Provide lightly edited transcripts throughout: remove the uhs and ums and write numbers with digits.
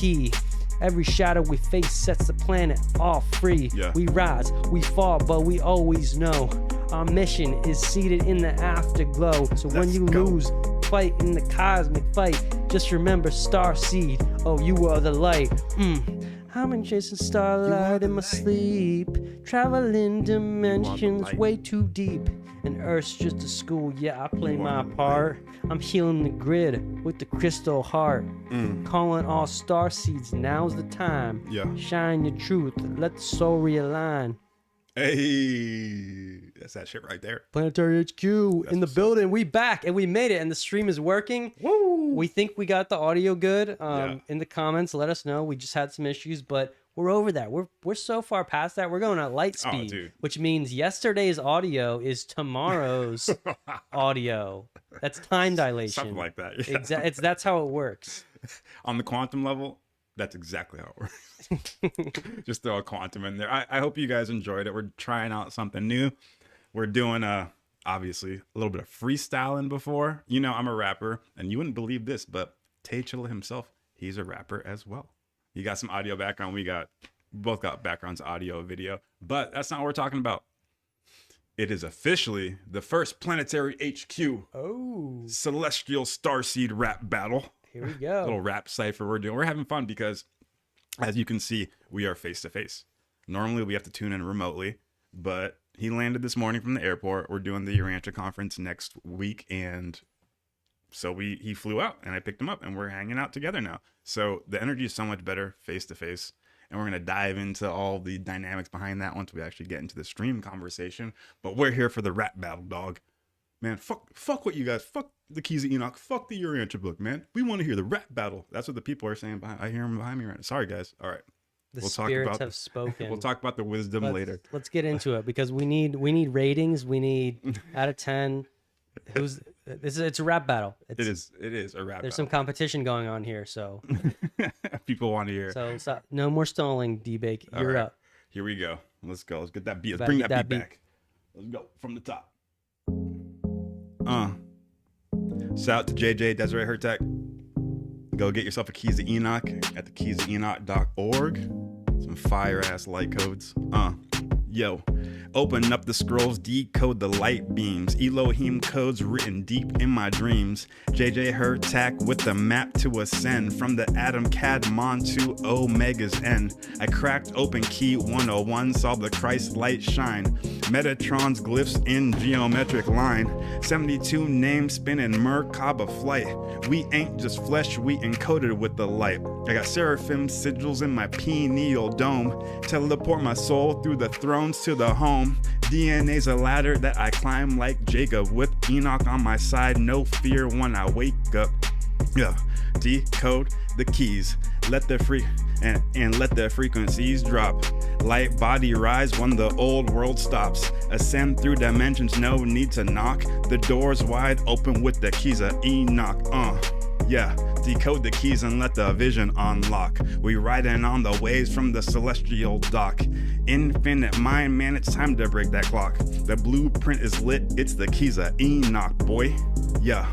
key. Every shadow we face sets the planet all free. Yeah. We rise, we fall, but we always know our mission is seated in the afterglow. So when you lose, fight in the cosmic fight. Just remember Starseed. Oh, you are the light. I'm in chasing starlight in my sleep, traveling dimensions way too deep. And Earth's just a school, yeah, I play my part. I'm healing the grid with the crystal heart. Calling all star seeds, now's the time. Yeah. Shine your truth, let the soul realign. Hey, that's that shit right there. Planetary HQ in the building. We back and we made it, and the stream is working. Woo! We think we got the audio good. In the comments, let us know. We just had some issues, but we're over that. We're so far past that. We're going at light speed, which means yesterday's audio is tomorrow's audio. That's time dilation. Something like that. Yeah. That's how it works. On the quantum level, that's exactly how it works. Just throw a quantum in there. I hope you guys enjoyed it. We're trying out something new. We're doing obviously a little bit of freestyling before. You know, I'm a rapper, and you wouldn't believe this, but Tay Chilla himself, he's a rapper as well. You got some audio background. We both got backgrounds, audio, video, but that's not what we're talking about. It is officially the first Planetary HQ Celestial Starseed rap battle. Here we go. Little rap cipher we're doing. We're having fun because, as you can see, we are face to face. Normally we have to tune in remotely, but he landed this morning from the airport. We're doing the Urantia conference next week, and so he flew out, and I picked him up, and we're hanging out together now. So the energy is so much better face to face, and we're gonna dive into all the dynamics behind that once we actually get into the stream conversation. But we're here for the rap battle, dog. Man, fuck what you guys, fuck the Keys of Enoch, fuck the Urantia book, man. We want to hear the rap battle. That's what the people are saying. I hear them behind me right now. Sorry, guys. All right. The spirits have spoken. We'll talk about the wisdom later. Let's get into it because we need ratings. We need out of 10. It's a rap battle. It is a rap. There's some competition going on here, so people want to hear. So no more stalling, D-Bake. You're up. Here we go. Let's go. Let's get that beat. Let's bring that beat back. Let's go from the top. Shout out to JJ Desiree Hertech. Go get yourself a Keys of Enoch at thekeysofenoch.org. Some fire ass light codes. Yo, open up the scrolls, decode the light beams. Elohim codes written deep in my dreams. JJ Hertak with the map to ascend from the Atom Cadmon to Omega's end. I cracked open key 101, saw the Christ light shine. Metatron's glyphs in geometric line. 72 names spinning Merkaba flight. We ain't just flesh, we encoded with the light. I got seraphim sigils in my pineal dome. Teleport my soul through the thrones to the home. DNA's a ladder that I climb like Jacob. With Enoch on my side, no fear when I wake up. Yeah, decode the keys. Let the let the frequencies drop. Light body rise when the old world stops. Ascend through dimensions, no need to knock. The doors wide open with the keys of Enoch. Yeah, decode the keys and let the vision unlock. We riding on the waves from the celestial dock. Infinite mind, man, it's time to break that clock. The blueprint is lit, it's the keys of Enoch, boy. Yeah,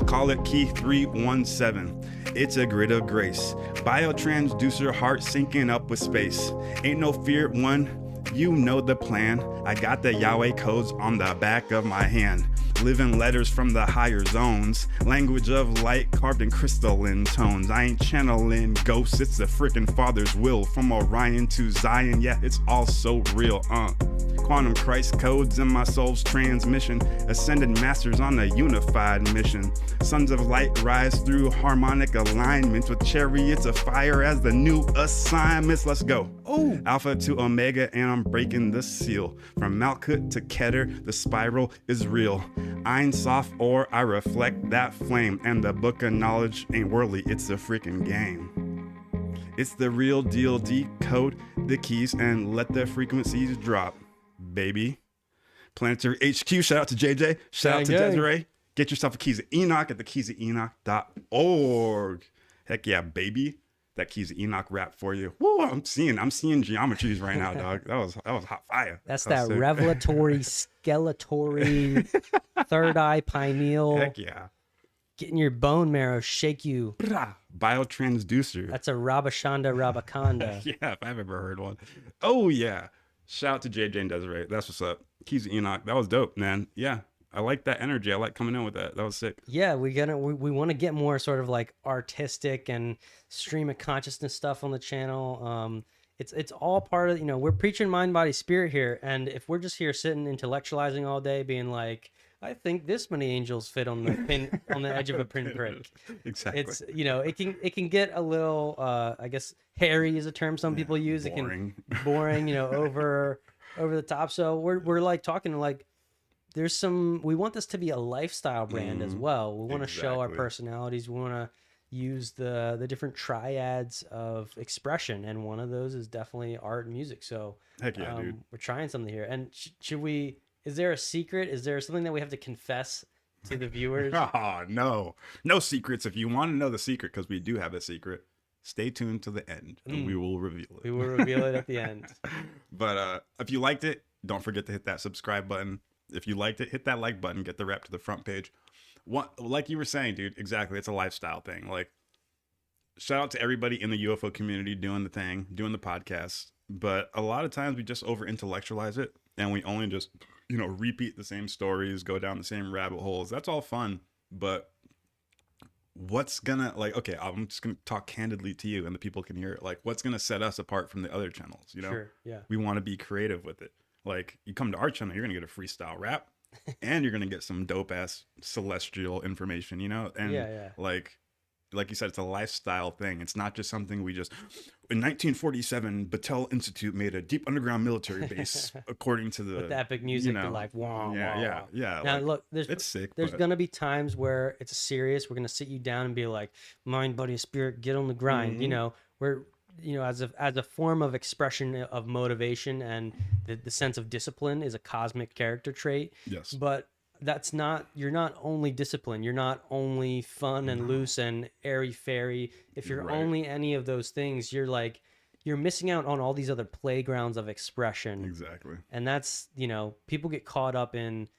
call it key 317. It's a grid of grace. Biotransducer heart syncing up with space. Ain't no fear when you know the plan. I got the Yahweh codes on the back of my hand. Living letters from the higher zones. Language of light carved in crystalline tones. I ain't channeling ghosts, it's the frickin' Father's will. From Orion to Zion, yeah, it's all so real, Quantum Christ codes in my soul's transmission. Ascended masters on a unified mission. Sons of light rise through harmonic alignments with chariots of fire as the new assignments. Let's go. Alpha to Omega, and I'm breaking the seal. From Malkut to Keter, the spiral is real. Ein Sof or I reflect that flame. And the book of knowledge ain't worldly, it's a freaking game. It's the real deal. Decode the keys and let the frequencies drop, baby. Planetary HQ, shout out to JJ, shout out to Desiree. Get yourself a Keys of Enoch at thekeysofenoch.org. Heck yeah, baby. That Keys of Enoch rap for you. Woo, I'm seeing geometries right now, dog. That was hot fire. That's that revelatory, skeletory, third eye pineal. Heck yeah. getting your bone marrow shake you. Biotransducer. That's a Rabashanda Rabaconda. Yeah, if I've ever heard one. Oh yeah. Shout out to JJ and Desiree. That's what's up. Keys of Enoch. That was dope, man. Yeah. I like that energy. I like coming in with that. That was sick. Yeah, we want to get more sort of like artistic and stream of consciousness stuff on the channel. It's all part of, we're preaching mind, body, spirit here, and if we're just here sitting intellectualizing all day, being like, I think this many angels fit on the pin on the edge of a pinprick. Exactly. It's it can get a little I guess hairy is a term some people use. Boring. It can boring, over the top. So we're like talking like there's we want this to be a lifestyle brand as well. We want to show our personalities. We want to use the different triads of expression, and one of those is definitely art and music. So heck yeah, dude. We're trying something here. And should we, is there a secret? Is there something that we have to confess to the viewers? Oh, no secrets. If you want to know the secret, because we do have a secret, stay tuned to the end and we will reveal it. We will reveal it at the end. But if you liked it, don't forget to hit that subscribe button. If you liked it, hit that like button, get the rep to the front page. Like you were saying, dude, exactly. It's a lifestyle thing. Like, shout out to everybody in the UFO community doing the thing, doing the podcast. But a lot of times we just over intellectualize it and we only just, repeat the same stories, go down the same rabbit holes. That's all fun. But what's gonna, okay, I'm just gonna talk candidly to you and the people can hear it. Like, what's gonna set us apart from the other channels? Sure, yeah. We want to be creative with it. Like, you come to our channel, you're gonna get a freestyle rap. And you're gonna get some dope ass celestial information, and yeah. like you said, it's a lifestyle thing. It's not just something we just. In 1947, Battelle Institute made a deep underground military base, according to the with the epic music, wow, yeah. Now like, look, it's sick. There's gonna be times where it's serious. We're gonna sit you down and be like, mind, body, spirit, get on the grind. We're as a form of expression of motivation, and the sense of discipline is a cosmic character trait. Yes. But you're not only disciplined, you're not only fun and loose and airy fairy. If you're only any of those things, you're missing out on all these other playgrounds of expression. Exactly. And that's, people get caught up in,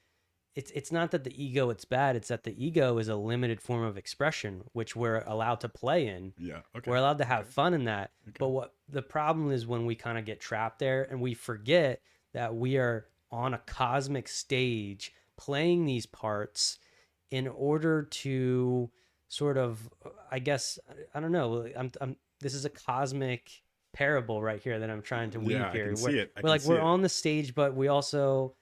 it's not that the ego it's bad, it's that the ego is a limited form of expression which we're allowed to play in. Yeah. Okay. We're allowed to have fun in that. Okay. But what the problem is when we kind of get trapped there and we forget that we are on a cosmic stage playing these parts in order to sort of, I guess, I don't know, this is a cosmic parable right here that I'm trying to weave here. I can see it. We're on the stage, but we also,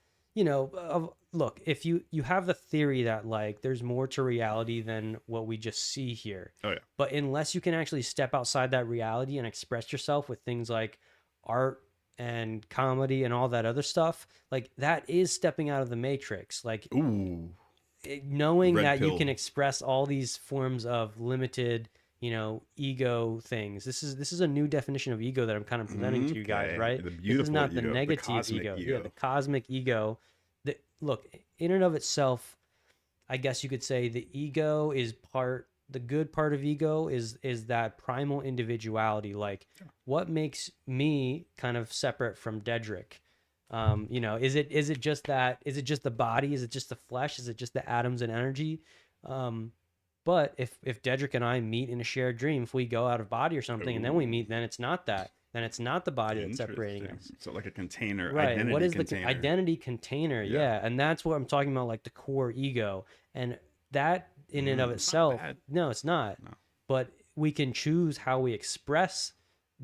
look, if you have the theory that there's more to reality than what we just see here. Oh yeah. But unless you can actually step outside that reality and express yourself with things like art and comedy and all that other stuff, that is stepping out of the matrix. Ooh. Knowing Red that pill. You can express all these forms of limited, ego things. This is a new definition of ego that I'm kind of presenting to you guys, right? The beautiful this is not ego, the negative ego. ego. Yeah, the cosmic ego. Look, in and of itself, I guess you could say the ego is the good part of ego is that primal individuality. What makes me kind of separate from Deadrick? Is it just the body? Is it just the flesh? Is it just the atoms and energy? But if Deadrick and I meet in a shared dream, if we go out of body or something, and then we meet, then it's not that. Then it's not the body that's separating us. So like a container, right? Identity what is container. The identity container? Yeah, and that's what I'm talking about, the core ego, and that in and of itself. No, it's not. No. But we can choose how we express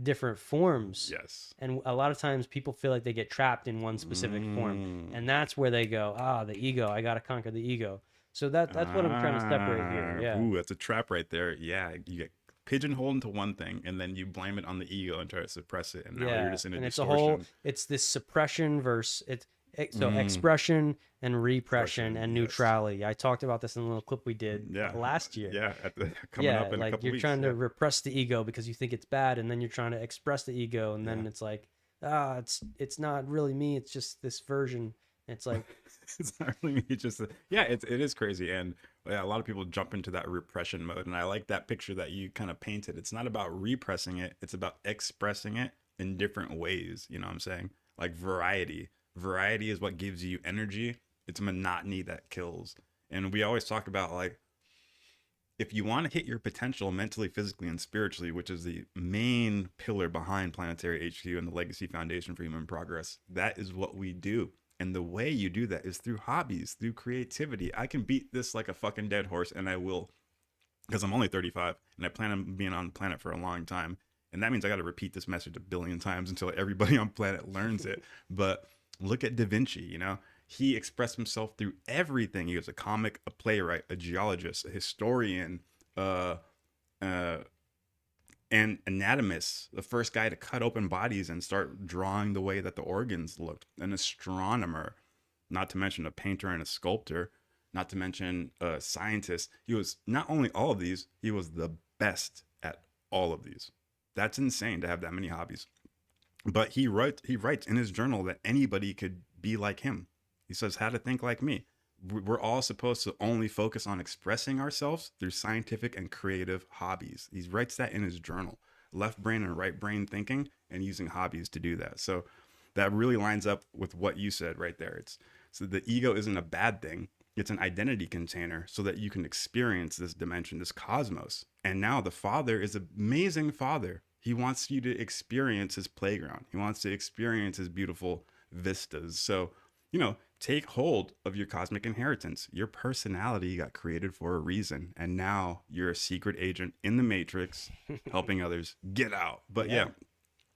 different forms. Yes. And a lot of times people feel like they get trapped in one specific form, and that's where they go, the ego. I got to conquer the ego. So that's what I'm trying to separate here. Yeah. Ooh, that's a trap right there. Yeah, you get pigeonholed into one thing, and then you blame it on the ego and try to suppress it, and now you're just in a distortion. It's this suppression versus expression and repression and neutrality. Yes. I talked about this in a little clip we did last year. Yeah, coming up in a couple you're weeks. Trying to repress the ego because you think it's bad, and then you're trying to express the ego, and then it's it's not really me. It's just this version. It's it's not really me. It's just it is crazy, and a lot of people jump into that repression mode, and I like that picture that you kind of painted. It's not about repressing it; it's about expressing it in different ways. You know what I'm saying? Like variety. Variety is what gives you energy. It's monotony that kills. And we always talk about if you want to hit your potential mentally, physically, and spiritually, which is the main pillar behind Planetary HQ and the Legacy Foundation for Human Progress, that is what we do. And the way you do that is through hobbies, through creativity. I can beat this like a fucking dead horse, and I will, because I'm only 35 and I plan on being on the planet for a long time. And that means I got to repeat this message a billion times until everybody on planet learns it. But look at Da Vinci, you know, he expressed himself through everything. He was a comic, a playwright, a geologist, a historian, an anatomist, the first guy to cut open bodies and start drawing the way that the organs looked, an astronomer, not to mention a painter and a sculptor, not to mention a scientist. He was not only all of these, he was the best at all of these. That's insane to have that many hobbies. But he writes in his journal that anybody could be like him. He says, how to think like me. We're all supposed to only focus on expressing ourselves through scientific and creative hobbies. He writes that in his journal. Left brain and right brain thinking and using hobbies to do that. So that really lines up with what you said right there. So the ego isn't a bad thing. It's an identity container so that you can experience this dimension, this cosmos. And now the Father is an amazing Father. He wants you to experience his playground. He wants to experience his beautiful vistas. So, you know, take hold of your cosmic inheritance. Your personality got created for a reason. And now you're a secret agent in the Matrix, helping others get out. But yeah,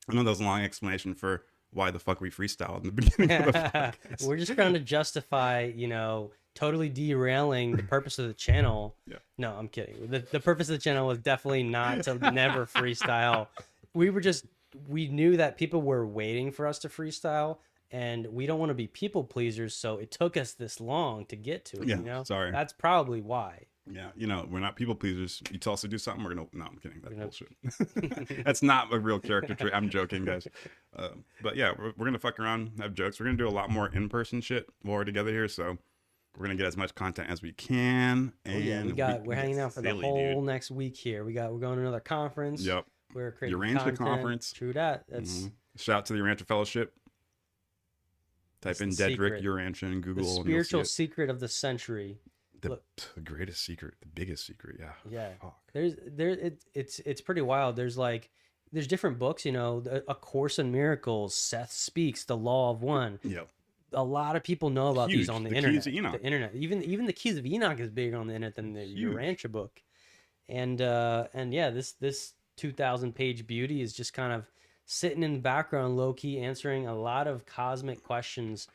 I know that was a long explanation for why the fuck we freestyle in the beginning of the podcast. We're just trying to justify, you know, totally derailing the purpose of the channel. Yeah. No, I'm kidding. The purpose of the channel was definitely not to never freestyle. We knew that people were waiting for us to freestyle, and we don't want to be people pleasers, so it took us this long to get to it. Yeah, you know? sorry. That's probably why. Yeah, you know, we're not people pleasers. You tell us to do something, we're gonna. No, I'm kidding. That's bullshit. That's not a real character trait. I'm joking, guys. But yeah, we're gonna fuck around, have jokes. We're gonna do a lot more in-person shit while we're together here. So we're gonna get as much content as we can. And we're hanging out for the whole next week here. We're going to another conference. Yep. We're creating Urantia content. conference. True that. That's shout out to the Urantia Fellowship. Type in Deadrick Urantia in Google. The spiritual secret of the century. The greatest secret, the biggest secret. Yeah. Yeah. Fuck. It's pretty wild. There's different books, you know, A Course in Miracles, Seth Speaks, The Law of One. Yep. A lot of people know about these on the internet. Keys of Enoch. The internet. Even the Keys of Enoch is bigger on the internet than the Urantia book. And yeah, this 2,000 page beauty is just kind of sitting in the background, low key, answering a lot of cosmic questions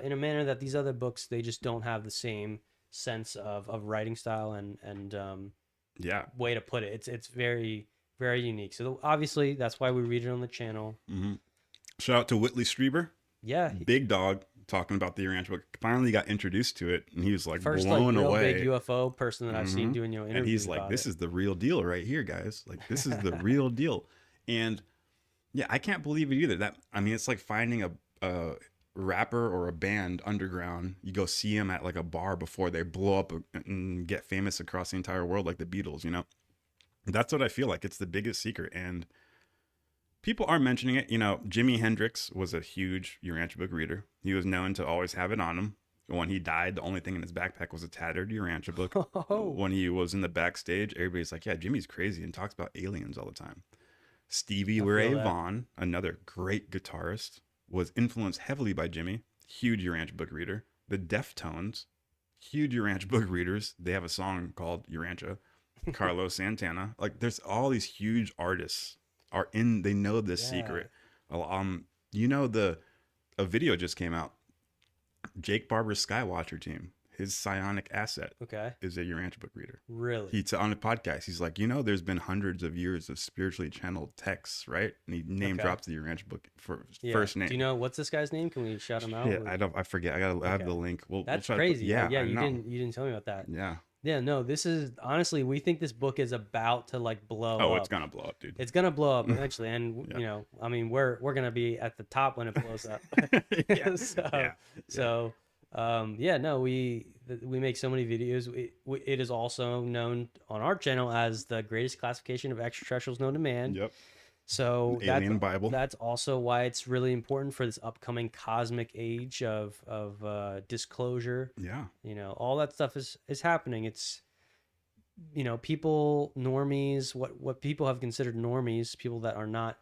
in a manner that these other books, they just don't have the same sense of writing style and way to put it. It's very, very unique. So obviously that's why we read it on the channel. Mm-hmm. Shout out to Whitley Strieber. Yeah. Big dog talking about the Urantia book. Finally got introduced to it and he was like first blown real away. Big UFO person that I've seen doing, you know, interviews. And he's like, this is the real deal right here, guys. Like this is the real deal. And yeah, I can't believe it either. It's like finding a rapper or a band underground. You go see them at like a bar before they blow up and get famous across the entire world, like the Beatles, you know. That's what I feel like. It's the biggest secret, and people are mentioning it. You know, Jimi Hendrix was a huge Urantia book reader. He was known to always have it on him. When he died, the only thing in his backpack was a tattered Urantia book. When he was in the backstage, everybody's like, yeah, Jimmy's crazy and talks about aliens all the time. Stevie Ray Vaughan, another great guitarist, was influenced heavily by Jimmy. Huge Urantia book reader. The Deftones, huge Urantia book readers. They have a song called Urantia. Carlos Santana. Like, there's all these huge artists they know this secret. You know, a video just came out. Jake Barber's Skywatcher team, his psionic asset is a Urantia book reader. Really? He's on a podcast. He's like, you know, there's been hundreds of years of spiritually channeled texts, right? And he name drops the Urantia book for first name. Do you know what's this guy's name? Can we shout him out? Yeah, I forget. I have the link. That's we'll crazy. Yeah, you didn't tell me about that. Yeah. Yeah, no, this is honestly, we think this book is about to like blow up. Oh, it's gonna blow up, dude. It's gonna blow up eventually, and you know, I mean, we're gonna be at the top when it blows up. We make so many videos. It is also known on our channel as the greatest classification of extraterrestrials known to man. Yep. So Alien Bible. That's also why it's really important for this upcoming cosmic age of disclosure. Yeah. You know, all that stuff is happening. people, normies, what people have considered normies, people that are not,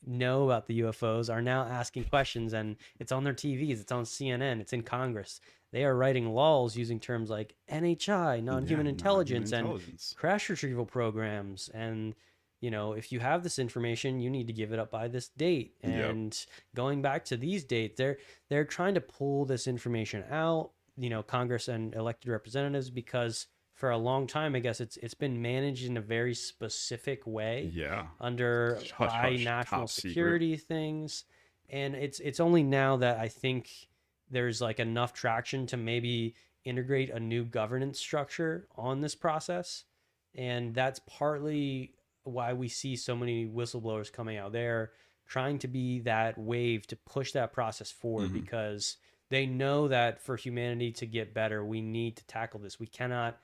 know about the UFOs, are now asking questions, and it's on their TVs, it's on CNN, it's in Congress. They are writing laws using terms like NHI, non-human intelligence, and crash retrieval programs. And, if you have this information, you need to give it up by this date. And going back to these dates, they're trying to pull this information out, Congress and elected representatives, because for a long time, I guess it's been managed in a very specific way. Under high national security things. And it's only now that I think there's like enough traction to maybe integrate a new governance structure on this process. And that's partly why we see so many whistleblowers coming out. They're trying to be that wave to push that process forward, because they know that for humanity to get better, we need to tackle this. We cannot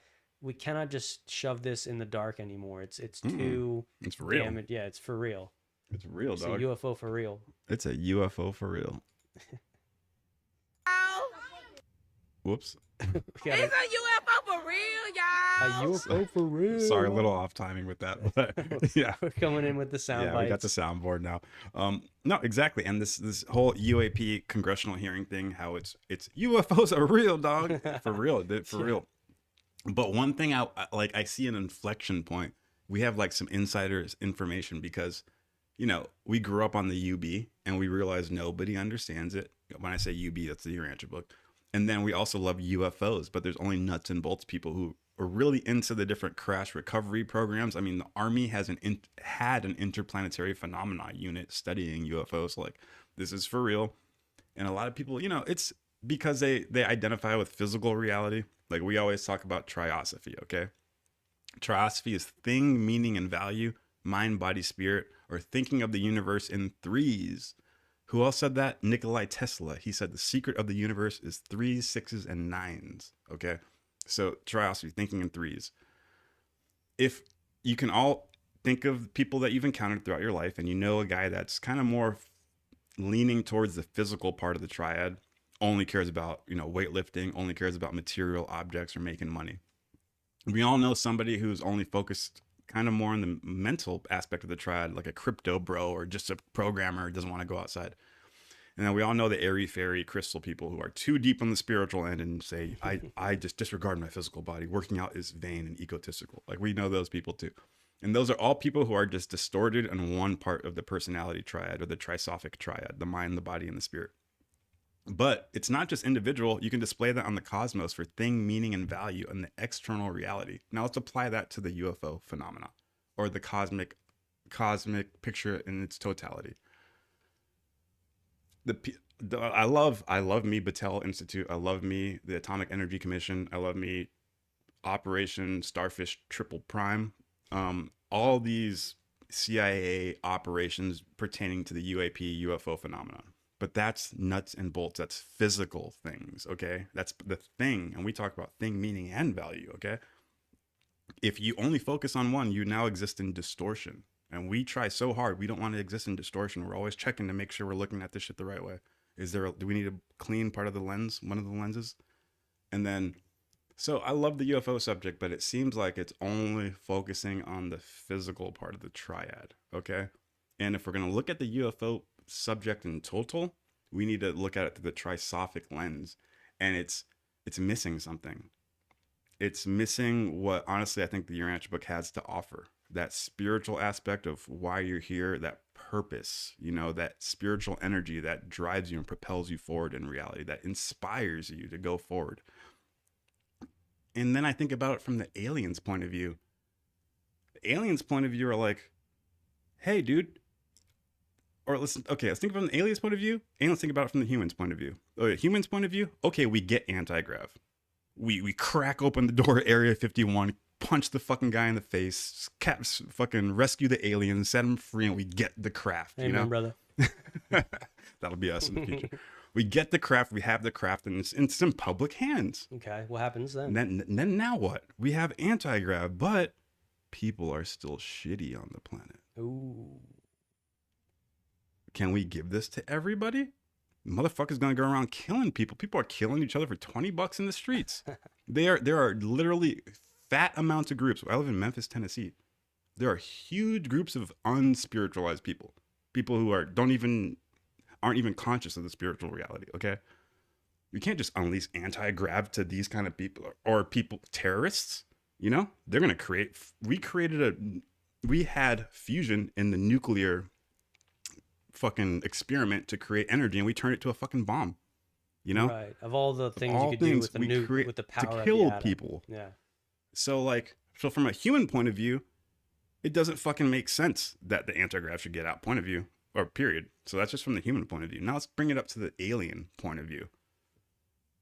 just shove this in the dark anymore. It's too, it's for real. Damn it. Yeah, it's for real. It's real, it's dog. A UFO for real. It's a UFO for real. Whoops. It's a UFO for real, y'all. A UFO for real. Sorry, a little off timing with that. But yeah. We're coming in with the sound bites. We got the soundboard now. No, exactly. And this whole UAP congressional hearing thing, how it's UFOs are real, dog. For real. For real. But one thing I see an inflection point. We have like some insiders information because, we grew up on the UB and we realize nobody understands it. When I say UB, that's the Urantia book. And then we also love UFOs, but there's only nuts and bolts people who are really into the different crash recovery programs. I mean, the Army has had an interplanetary phenomena unit studying UFOs. Like, this is for real. And a lot of people, it's because they identify with physical reality. Like, we always talk about triosophy, okay? Triosophy is thing, meaning, and value, mind, body, spirit, or thinking of the universe in threes. Who else said that? Nikola Tesla. He said the secret of the universe is 3s, 6s, and 9s. Okay? So triosophy, thinking in threes. If you can all think of people that you've encountered throughout your life, and a guy that's kind of more leaning towards the physical part of the triad, only cares about, weightlifting, only cares about material objects or making money. We all know somebody who's only focused kind of more on the mental aspect of the triad, like a crypto bro or just a programmer who doesn't want to go outside. And then we all know the airy fairy crystal people who are too deep on the spiritual end and say, I just disregard my physical body. Working out is vain and egotistical. Like, we know those people too. And those are all people who are just distorted on one part of the personality triad, or the trisophic triad, the mind, the body, and the spirit. But it's not just individual. You can display that on the cosmos for thing, meaning, and value and the external reality. Now let's apply that to the UFO phenomena, or the cosmic picture in its totality. I love me Battelle Institute. I love me the Atomic Energy Commission. I love me Operation Starfish Triple Prime. All these CIA operations pertaining to the UAP UFO phenomenon. But that's nuts and bolts. That's physical things, okay? That's the thing. And we talk about thing, meaning, and value, okay? If you only focus on one, you now exist in distortion. And we try so hard. We don't want to exist in distortion. We're always checking to make sure we're looking at this shit the right way. Do we need a clean part of the lens, one of the lenses? And then, so I love the UFO subject, but it seems like it's only focusing on the physical part of the triad, okay? And if we're going to look at the UFO subject in total, we need to look at it through the trisophic lens, and it's missing something. It's missing what, honestly, I think the Urantia book has to offer. That spiritual aspect of why you're here, that purpose, that spiritual energy that drives you and propels you forward in reality, that inspires you to go forward. And then I think about it from the aliens' point of view. The aliens' point of view are like, hey, dude, or let's think from the aliens' point of view, and let's think about it from the humans' point of view. The humans' point of view, okay, we get AntiGrav. We crack open the door at Area 51, punch the fucking guy in the face, fucking rescue the aliens, set them free, and we get the craft. Amen, brother. That'll be us in the future. We get the craft, we have the craft, and it's in some public hands. Okay, what happens then? Then now what? We have AntiGrav, but people are still shitty on the planet. Ooh. Can we give this to everybody? Motherfuckers gonna go around killing people. People are killing each other for $20 in the streets. There are literally fat amounts of groups. I live in Memphis, Tennessee. There are huge groups of unspiritualized people, people who aren't even conscious of the spiritual reality. Okay, you can't just unleash anti-grav to these kind of people or people terrorists. You know, they're gonna create. We had fusion in the nuclear fucking experiment to create energy, and we turned it to a fucking bomb. You know, right? Of all the things you could do with the nuke, with the power to kill of the atom. people. Yeah. So from a human point of view, it doesn't fucking make sense that the anti-grav should get out. Point of view, or period. So that's just from the human point of view. Now let's bring it up to the alien point of view.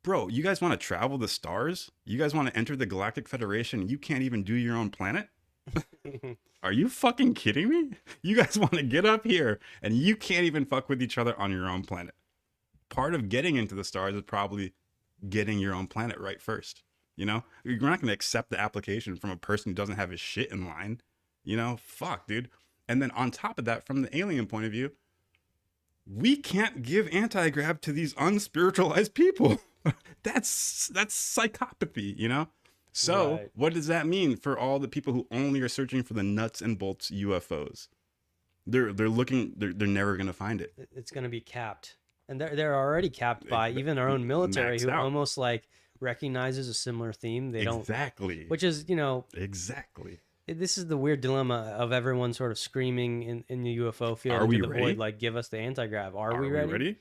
Bro, you guys want to travel the stars? You guys want to enter the Galactic Federation? You can't even do your own planet? Are you fucking kidding me? You guys want to get up here and you can't even fuck with each other on your own planet. Part of getting into the stars is probably getting your own planet right first. You know, you're not going to accept the application from a person who doesn't have his shit in line. You know, fuck, dude. And then on top of that, from the alien point of view, we can't give anti-grav to these unspiritualized people. That's psychopathy, you know? So Right. What does that mean for all the people who only are searching for the nuts and bolts UFOs? They're never going to find it. It's going to be capped. And they're already capped by even our own military, who almost like recognizes a similar theme. They don't. Exactly. Which is, you know. Exactly. This is the weird dilemma of everyone sort of screaming in the UFO field Are we into the ready? void, like, give us the anti-grav. Are we ready?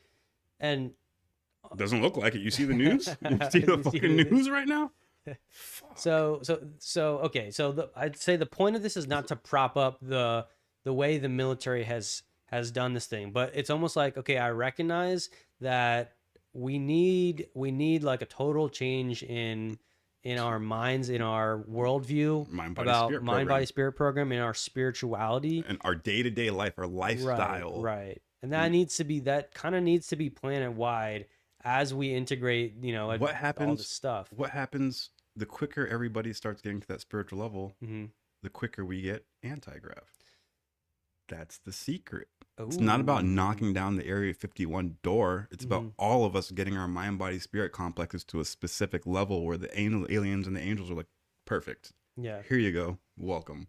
And doesn't look like it. You see the news? You see the fucking news right now? So okay. So I'd say the point of this is not to prop up the way the military has done this thing, but it's almost like, okay, I recognize that we need like a total change in our minds, in our worldview, mind, body, spirit program, in our spirituality, and our day-to-day life, our lifestyle. Right. And that kind of needs to be planet wide as we integrate, you know, what happens, all this stuff. What happens the quicker everybody starts getting to that spiritual level, the quicker we get anti-grav. That's the secret. Ooh. It's not about knocking down the Area 51 door. It's about all of us getting our mind, body, spirit complexes to a specific level where the aliens and the angels are like, perfect. Yeah. Here you go. Welcome.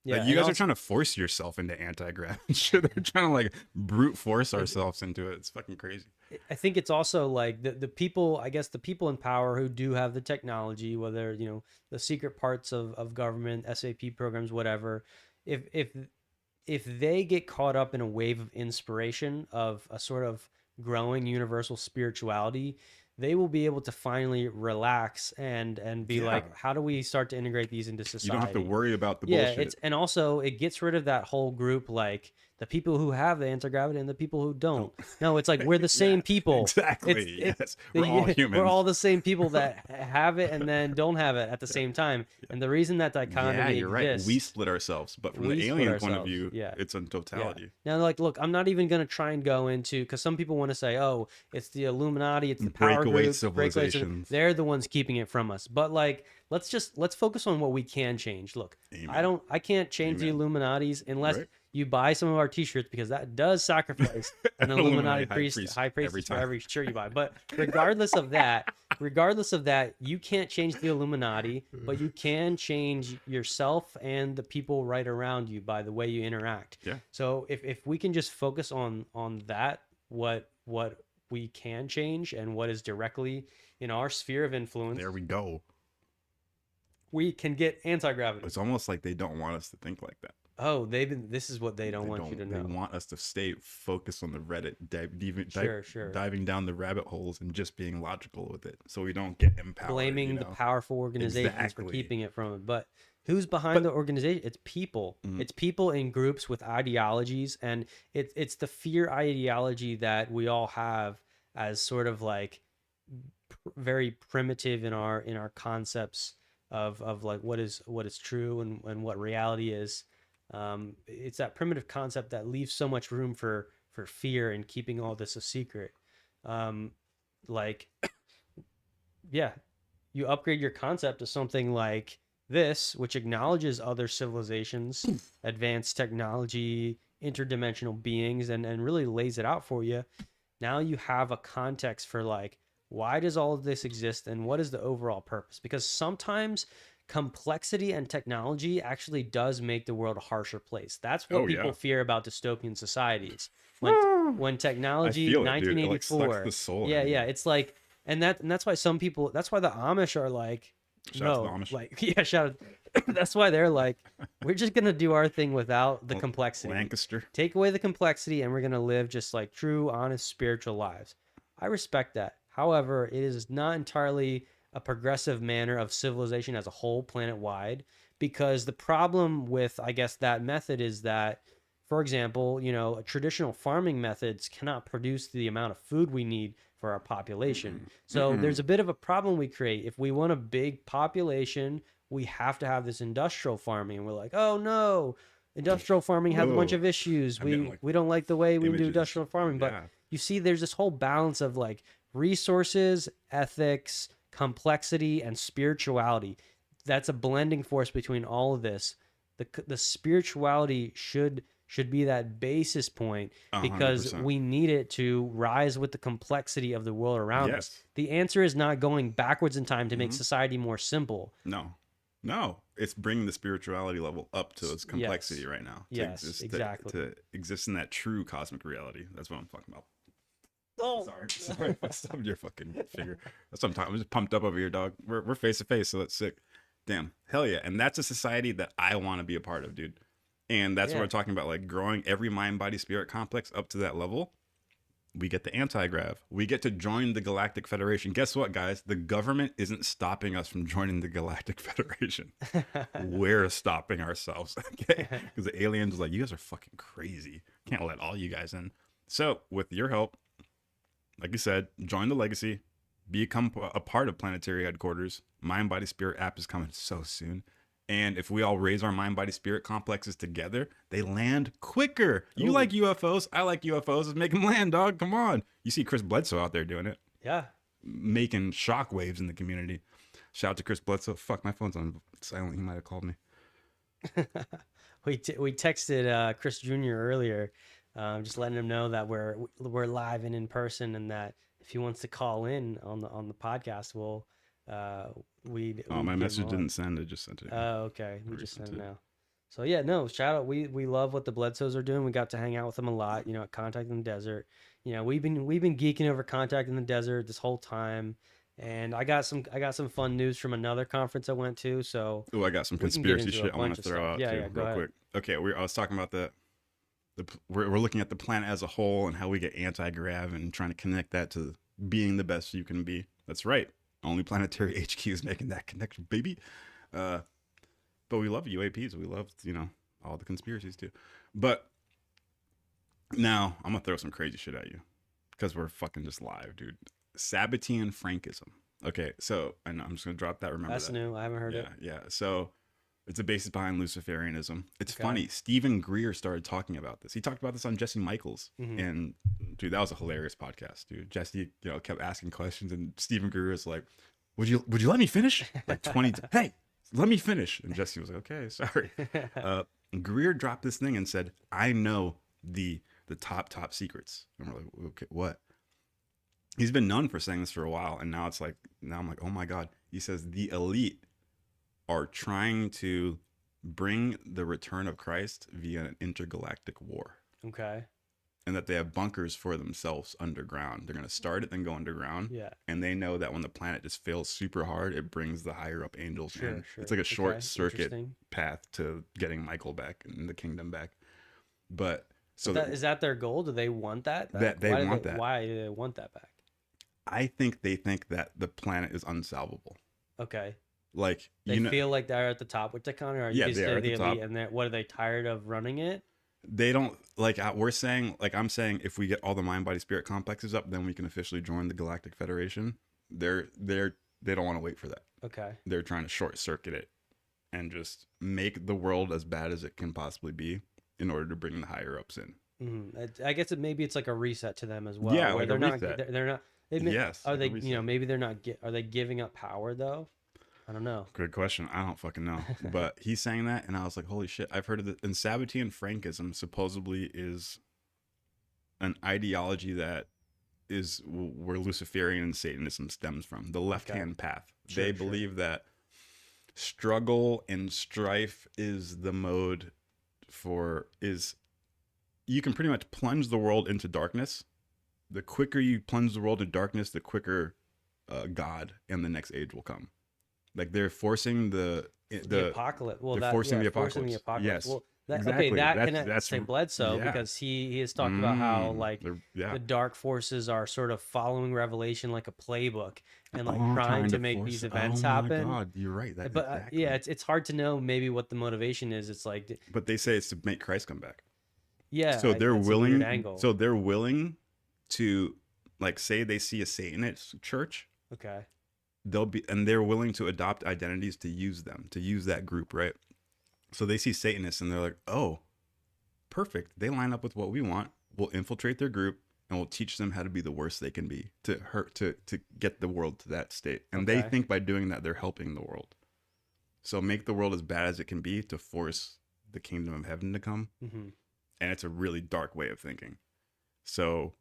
Yeah. Like, you guys are trying to force yourself into anti-grav and shit. They're trying to like brute force ourselves into it. It's fucking crazy. I think it's also like the people, I guess the people in power who do have the technology, whether, you know, the secret parts of government, SAP programs, whatever, if they get caught up in a wave of inspiration of a sort of growing universal spirituality, they will be able to finally relax and be like, how do we start to integrate these into society? You don't have to worry about the bullshit. And also it gets rid of that whole group, like the people who have the anti-gravity and the people who don't. No, it's like we're the same people. Exactly. Yes. We're all humans. We're all the same people that have it and then don't have it at the same time. And the reason that dichotomy you're exists, right. We split ourselves, but from the alien point of view, it's in totality. Now, like, look, I'm not even going to try and go into, because some people want to say, oh, it's the Illuminati, it's the power group, civilizations. They're the ones keeping it from us. But like, let's focus on what we can change. Look, Amen. I can't change the Illuminatis unless you buy some of our t-shirts, because that does sacrifice an Illuminati high priest for every shirt you buy. But regardless of that, you can't change the Illuminati, but you can change yourself and the people right around you by the way you interact. Yeah. So if we can just focus on that, what we can change and what is directly in our sphere of influence, there we go. We can get anti-gravity. It's almost like they don't want us to think like that. Oh, this is what they don't want you to know. They want us to stay focused on the Reddit, diving down the rabbit holes and just being logical with it, so we don't get empowered. Blaming the powerful organizations for keeping it from it. But who's behind the organization? It's people. It's people in groups with ideologies, and it's the fear ideology that we all have as sort of like very primitive in our concepts of like what is true and what reality is. It's that primitive concept that leaves so much room for fear and keeping all this a secret. You upgrade your concept to something like this, which acknowledges other civilizations, advanced technology, interdimensional beings, and really lays it out for you. Now you have a context for like, why does all of this exist and what is the overall purpose? Because sometimes complexity and technology actually does make the world a harsher place. That's what people fear about dystopian societies. When technology, feel it, dude. It, like, 1984, sucks the soul yeah, out of yeah, you. it's like, and that's why some people, that's why the Amish are like, Shout out to no, the Amish. like, yeah, shout out. That's why they're like, we're just gonna do our thing without the complexity. Lancaster. Take away the complexity, and we're gonna live just like true, honest, spiritual lives. I respect that. However, it is not entirely a progressive manner of civilization as a whole, planet wide, because the problem with, I guess, that method is that, for example, you know, traditional farming methods cannot produce the amount of food we need for our population. So there's a bit of a problem we create. If we want a big population, we have to have this industrial farming. And we're like, oh no, industrial farming has a bunch of issues. We don't like the way we do industrial farming. But you see, there's this whole balance of like resources, ethics, complexity, and spirituality. That's a blending force between all of this. The spirituality should be that basis point, because 100%. we need it to rise with the complexity of the world around us. Yes. The answer is not going backwards in time to make society more simple. No, it's bringing the spirituality level up to its complexity right now. Yes, exactly. To exist in that true cosmic reality. That's what I'm talking about. Oh, Sorry, I stubbed your fucking finger. That's what I'm talking. I'm just pumped up over here, dog. We're face to face, so that's sick. Damn, hell yeah! And that's a society that I want to be a part of, dude. And that's what we're talking about, like growing every mind, body, spirit complex up to that level. We get the AntiGrav. We get to join the Galactic Federation. Guess what, guys? The government isn't stopping us from joining the Galactic Federation. We're stopping ourselves, okay? Because the aliens are like, you guys are fucking crazy. Can't let all you guys in. So, with your help, like you said, join the Legacy. Become a part of Planetary Headquarters. Mind, Body, Spirit app is coming so soon. And if we all raise our mind, body, spirit complexes together, they land quicker. You like UFOs. I like UFOs. Let's make them land, dog. Come on. You see Chris Bledsoe out there doing it. Yeah. Making shock waves in the community. Shout out to Chris Bledsoe. Fuck, my phone's on silent. He might have called me. we texted Chris Jr. earlier, just letting him know that we're live and in person, and that if he wants to call in on the podcast, we'll my message didn't send. I just sent it. Oh, okay. We just sent it now. So yeah, no, shout out. We love what the Bledsoes are doing. We got to hang out with them a lot, you know, at Contact in the Desert. You know, we've been geeking over Contact in the Desert this whole time. And I got some fun news from another conference I went to. So I got some conspiracy shit I want to throw out too, real quick. Okay, I was talking about we're looking at the planet as a whole and how we get AntiGrav and trying to connect that to being the best you can be. That's right. Only Planetary HQ is making that connection, baby. But we love UAPs. We love, you know, all the conspiracies too. But now I'm gonna throw some crazy shit at you because we're fucking just live, dude. Sabbatean Frankism. Okay, so I know I'm just gonna drop that. Remember that's that. new. I haven't heard it. Yeah. So it's a basis behind Luciferianism. It's funny. Stephen Greer started talking about this. He talked about this on Jesse Michaels, and dude, that was a hilarious podcast, dude. Jesse, you know, kept asking questions, and Stephen Greer was like, "Would you let me finish?" Like 20. Hey, let me finish. And Jesse was like, "Okay, sorry." Greer dropped this thing and said, "I know the top secrets." And we're like, "Okay, what?" He's been known for saying this for a while, and now I'm like, oh my god. He says the elite are trying to bring the return of Christ via an intergalactic war. Okay. And that they have bunkers for themselves underground. They're going to start it, then go underground. Yeah. And they know that when the planet just fails super hard, it brings the higher up angels in. Sure. It's like a short circuit path to getting Michael back and the kingdom back. But so is that their goal? Do they want that? They want that. Why do they want that back? I think they think that the planet is unsalvable. Okay. Like they feel like they're at the top with Tekon, or they are at the top. And what are they tired of running it? They don't like. I'm saying if we get all the mind, body, spirit complexes up, then we can officially join the Galactic Federation. They don't want to wait for that. Okay. They're trying to short circuit it and just make the world as bad as it can possibly be in order to bring the higher ups in. Mm-hmm. I guess maybe it's like a reset to them as well. Yeah, where like they're not. reset. They're not. Yes. Are they? You know, maybe they're not. Are they giving up power though? I don't know. Good question. I don't fucking know. But he's saying that, and I was like, holy shit. I've heard of it. And Sabbatean Frankism supposedly is an ideology that is where Luciferian and Satanism stems from. The left-hand path. They believe that struggle and strife is the mode you can pretty much plunge the world into darkness. The quicker you plunge the world into darkness, the quicker God and the next age will come. Like they're forcing the apocalypse. Well, they're forcing the apocalypse. Yes. Well, Exactly. okay, that That's- connects that's- to Bledsoe yeah. because he has talked about how like yeah. the dark forces are sort of following Revelation like a playbook and like Oh, trying to make these events happen. Oh my God, you're right. That, But exactly. yeah, it's hard to know maybe what the motivation is. It's like But they say it's to make Christ come back. yeah, So they're that's a willing. weird angle. So they're willing to, like, say they see a Satanist church, okay, they're willing to adopt identities to use that group, right? So they see Satanists and they're like, oh, perfect. They line up with what we want. We'll infiltrate their group and we'll teach them how to be the worst they can be to get the world to that state. And they Okay. think by doing that, they're helping the world. So make the world as bad as it can be to force the kingdom of heaven to come. hmm And it's a really dark way of thinking. So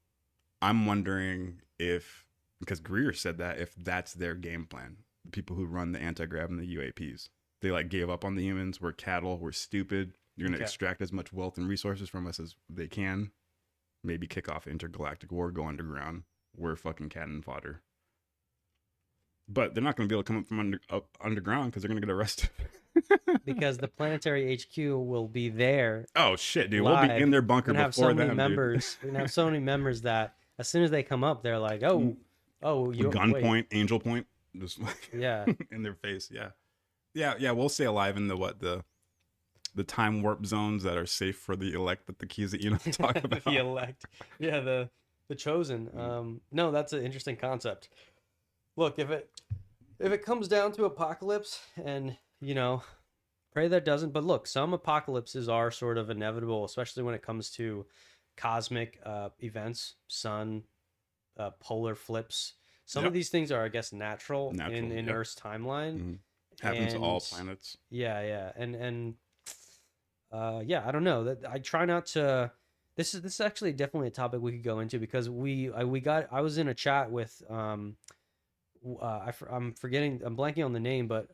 I'm wondering because Greer said that, if that's their game plan, the people who run the AntiGrav and the UAPs, they like gave up on the humans. We're cattle. We're stupid. You're going to Okay. extract as much wealth and resources from us as they can. Maybe kick off intergalactic war, go underground. We're fucking cannon fodder. But they're not going to be able to come up from underground because they're going to get arrested. because the Planetary HQ will be there. Oh shit, dude! We'll be Live. in their bunker We're gonna have before so many them, members. We're gonna have so many members that as soon as they come up, they're like, oh, dude. you Gunpoint, angel point, just like Yeah. in their face. Yeah. We'll stay alive in the time warp zones that are safe for the elect that the keys that you know talk about. the elect. Yeah, the chosen. No, that's an interesting concept. Look, if it comes down to apocalypse, and pray that doesn't. But look, some apocalypses are sort of inevitable, especially when it comes to cosmic events, sun, polar flips. Some Yep. of these things are, I guess, natural in yep. Earth's timeline. Mhm. Happens to all And- planets. Yeah, and yeah, I don't know. That I try not to. This is actually definitely a topic we could go into because I was in a chat with I'm blanking on the name, but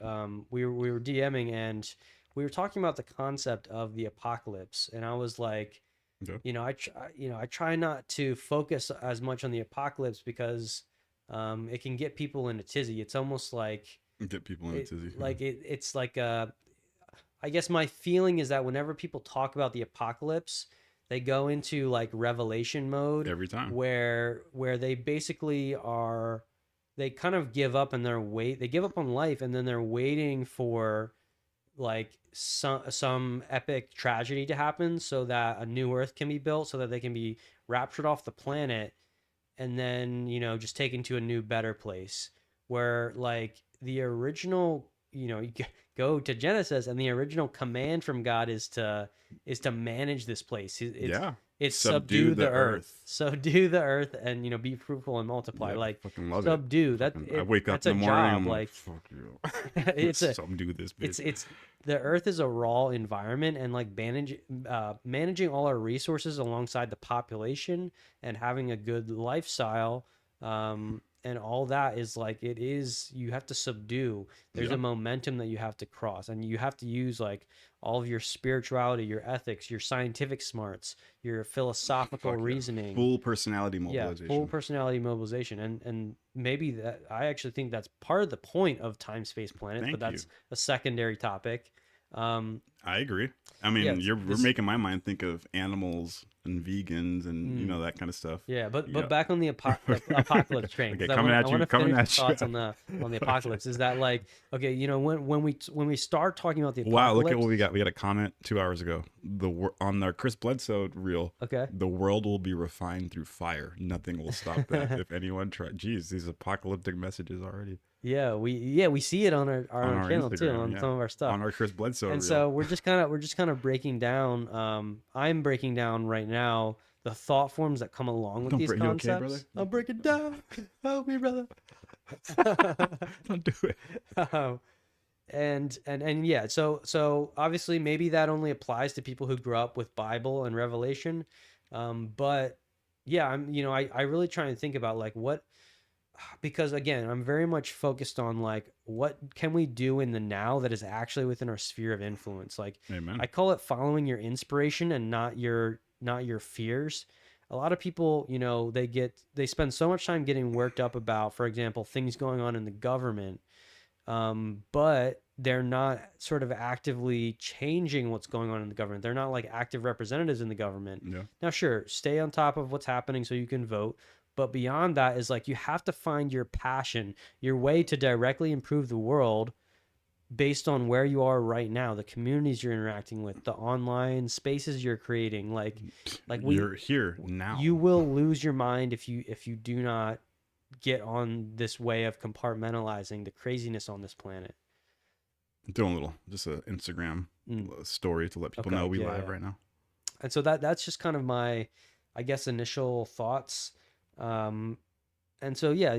we were DMing and we were talking about the concept of the apocalypse, and I was like, Okay. I try not to focus as much on the apocalypse because it can get people in a tizzy. It's almost like Get people in a tizzy. it's like I guess my feeling is that whenever people talk about the apocalypse, they go into like revelation mode Every time. where they basically they kind of give up and they give up on life, and then they're waiting for like some epic tragedy to happen so that a new earth can be built, so that they can be raptured off the planet and then just taken to a new better place, where like the original you go to Genesis and the original command from God is to manage this place. It's subdue the earth. Subdue the earth and be fruitful and multiply. Yeah, Like fucking love subdue. it. I wake up that's in the a morning. job. I'm Like fuck you. it's a Subdue this bitch. it's the earth is a raw environment, and like managing all our resources alongside the population and having a good lifestyle and all that is like you have to subdue. There's Yeah. a momentum that you have to cross, and you have to use like all of your spirituality, your ethics, your scientific smarts, your philosophical Fuck yeah. reasoning. Full personality mobilization. Yeah, full personality mobilization, and maybe that I actually think that's part of the point of time space planets, Thank but that's you. a secondary topic. I agree. I mean, Yeah, we're making my mind think of animals and vegans and that kind of stuff. Yeah, but Yeah. back on the apocalypse train. Okay, 'cause coming at I you, wanna coming finish at your you. thoughts on the apocalypse. Is that like okay? when we start talking about the apocalypse, Wow, look at what we got. We got a comment 2 hours ago. On our Chris Bledsoe reel. Okay. The world will be refined through fire. Nothing will stop that. If anyone geez, these apocalyptic messages already. Yeah, we see it on our channel too, Instagram, on yeah. some of our stuff. On our Chris Bledsoe And reel. so we're just kind of breaking down. I'm breaking down right now the thought forms that come along with Don't these break- you okay, concepts. brother? I'll break it down. Help me, brother. Don't do it. And yeah, so obviously maybe that only applies to people who grew up with Bible and Revelation, but yeah, I really try and think about like what because again, I'm very much focused on like what can we do in the now that is actually within our sphere of influence. Like Amen. I call it following your inspiration and not your fears. A lot of people, they spend so much time getting worked up about, for example, things going on in the government, but they're not sort of actively changing what's going on in the government. They're not like active representatives in the government. Yeah. Now, sure, stay on top of what's happening so you can vote. But beyond that is like you have to find your passion, your way to directly improve the world based on where you are right now, the communities you're interacting with, the online spaces you're creating. Like You're here now. You will lose your mind if you do not get on this way of compartmentalizing the craziness on this planet. Doing a little, just an Instagram story to let people know we live right now. And so that's just kind of my, I guess, initial thoughts. And so, yeah,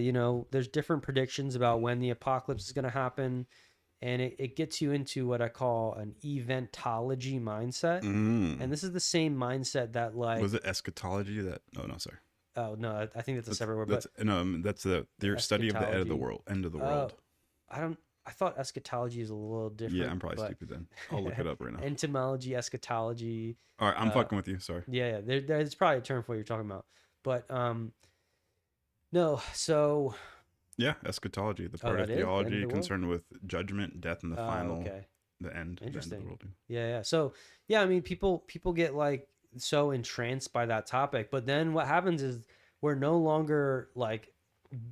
there's different predictions about when the apocalypse is going to happen. And it gets you into what I call an eventology mindset. And this is the same mindset that like... Was it eschatology that... Oh, no, sorry. Oh, no, I think that's a separate word. That's your study of the end of the world. I thought eschatology is a little different. Yeah, I'm probably stupid then. I'll look it up right now. Entomology, eschatology. All right, I'm fucking with you. Sorry. Yeah. There's probably a term for what you're talking about. But no, so... Yeah, eschatology, the part of theology concerned with judgment, death, and the final, the end, the end of the world. Yeah. So, yeah, I mean, people get like so entranced by that topic, but then what happens is we're no longer like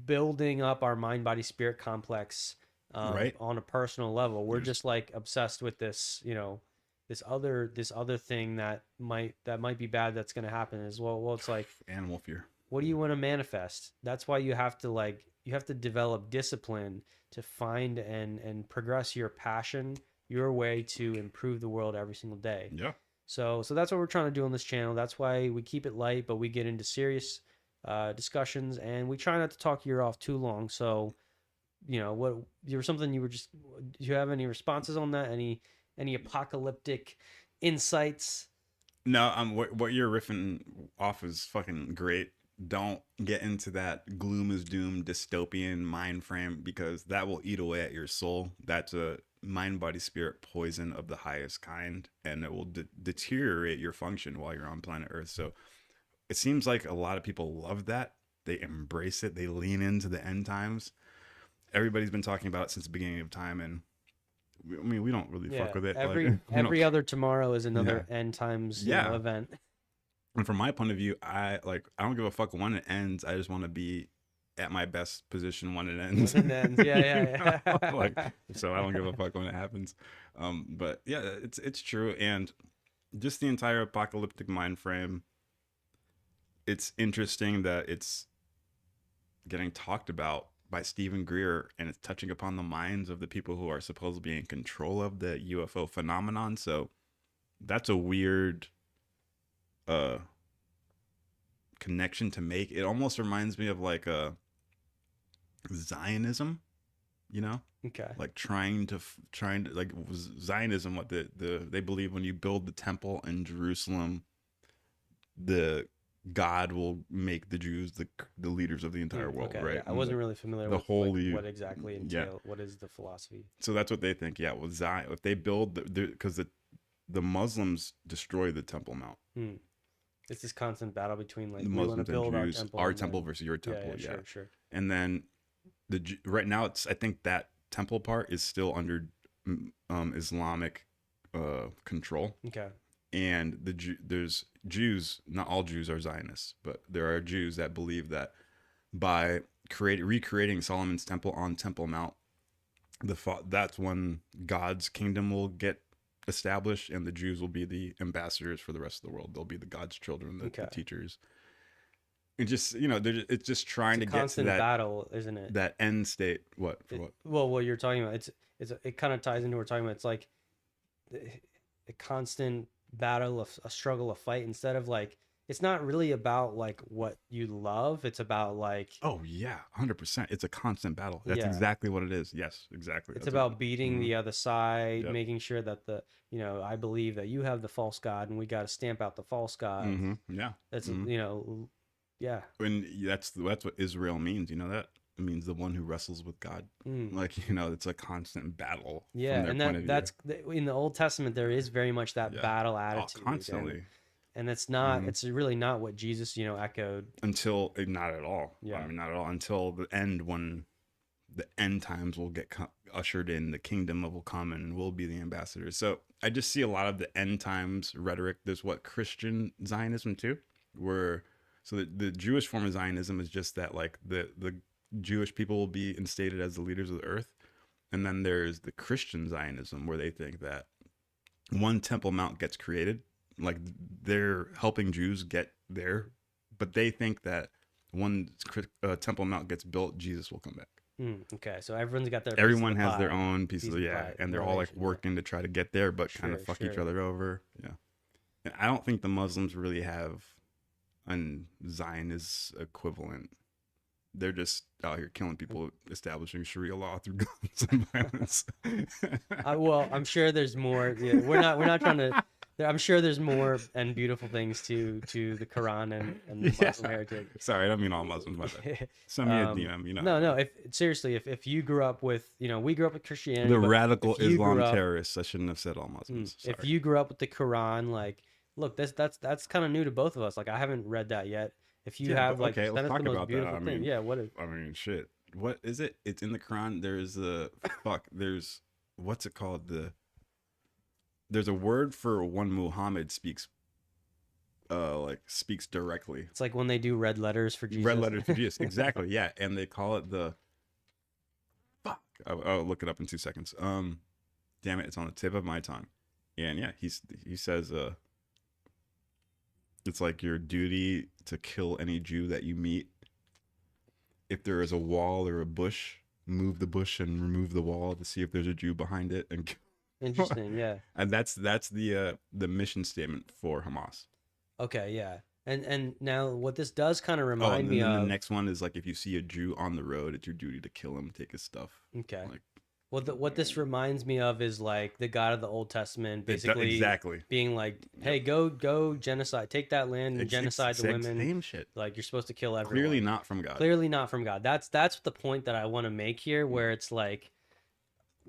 building up our mind, body, spirit complex on a personal level. We're just like obsessed with this, this other thing that might be bad that's going to happen as well. Well, it's like animal fear. What do you want to manifest? That's why you have to develop discipline to find and progress your passion, your way to improve the world every single day. Yeah. So that's what we're trying to do on this channel. That's why we keep it light, but we get into serious discussions, and we try not to talk your ear off too long. So, what there was something do you have any responses on that? Any apocalyptic insights? No, what you're riffing off is fucking great. Don't get into that gloom is doom dystopian mind frame, because that will eat away at your soul. That's a mind, body, spirit poison of the highest kind, and it will deteriorate your function while you're on planet Earth. So it seems like a lot of people love that. They embrace it. They lean into the end times. Everybody's been talking about it since the beginning of time, and we don't really fuck with it. Every other tomorrow is another end times event. And from my point of view, I don't give a fuck when it ends. I just want to be at my best position when it ends. When it ends. Yeah. So I don't give a fuck when it happens. But yeah, it's true. And just the entire apocalyptic mind frame, it's interesting that it's getting talked about by Stephen Greer, and it's touching upon the minds of the people who are supposed to be in control of the UFO phenomenon. So that's a weird connection to make. It almost reminds me of like Zionism, Okay. Like trying to like Zionism, what they believe when you build the temple in Jerusalem, the God will make the Jews the leaders of the entire world, right? Yeah. I wasn't really familiar with what exactly entail. What is the philosophy? So that's what they think. Yeah, well, Zion, if they build because the Muslims destroy the Temple Mount. It's this constant battle between like the Muslims and Jews, our temple versus your temple. Yeah. Sure. And then right now I think that temple part is still under Islamic control. Okay. And there's Jews, not all Jews are Zionists, but there are Jews that believe that by recreating Solomon's temple on Temple Mount, that's when God's kingdom will get established, and the Jews will be the ambassadors for the rest of the world. They'll be the God's children, the teachers. It just, it's just trying to get to that battle, isn't it? That end state. What? Well, what you're talking about, it kind of ties into what we're talking about. It's like a constant battle, a struggle, a fight. Instead of like, it's not really about like what you love. It's about like, oh yeah, 100%. It's a constant battle. That's exactly what it is. Yes, exactly. It's about beating the other side, making sure that I believe that you have the false God, and we got to stamp out the false God. Yeah, that's yeah. And that's what Israel means. You know that? means the one who wrestles with God. Like, it's a constant battle. Yeah, from their and that's in the Old Testament. There is very much that battle attitude. Constantly. And it's not. It's really not what Jesus, echoed. Until not at all. Yeah. I mean, not at all. Until the end, when the end times will get ushered in, the kingdom will come and we'll be the ambassadors. So I just see a lot of the end times rhetoric. There's Christian Zionism too, where the Jewish form of Zionism is just that, like, the Jewish people will be instated as the leaders of the earth. And then there's the Christian Zionism, where they think that one Temple Mount gets created, like they're helping Jews get there, but they think that one Temple Mount gets built, Jesus will come back. Okay, so everyone's got their everyone has their own piece of and they're all like working to try to get there, but kind of fuck each other over. And I don't think the Muslims really have an Zionist equivalent. They're just out here killing people, establishing Sharia law through guns and violence. Well, I'm sure there's more. Yeah, we're not trying to. I'm sure there's more and beautiful things to the Quran and the Muslim heritage. Sorry, I don't mean all Muslims. My bad. Send me a DM. No. If you grew up with, we grew up with Christianity. The radical Islam terrorists. I shouldn't have said all Muslims. Sorry. If you grew up with the Quran, like, look, that's kind of new to both of us. Like, I haven't read that yet. If you have, like, okay, let's talk about that. I mean, what is? I mean, shit. What is it? It's in the Quran. There's there's what's it called? There's a word for when Muhammad speaks directly. It's like when they do red letters for Jesus. Red letters for Jesus, exactly. Yeah, and they call it the. Fuck. I'll look it up in 2 seconds. Damn it, it's on the tip of my tongue. And yeah, he says it's like your duty to kill any Jew that you meet. If there is a wall or a bush, move the bush and remove the wall to see if there's a Jew behind it. And interesting, yeah. And that's the mission statement for Hamas. Okay, yeah. And now what this does kind of remind me of. The next one is like, if you see a Jew on the road, it's your duty to kill him, take his stuff. Okay. Like, what this reminds me of is like the God of the Old Testament, basically being like, hey, go genocide, take that land and genocide the women. Same shit. Like, you're supposed to kill everyone. Clearly not from God. Clearly not from God. That's the point that I want to make here, where it's like,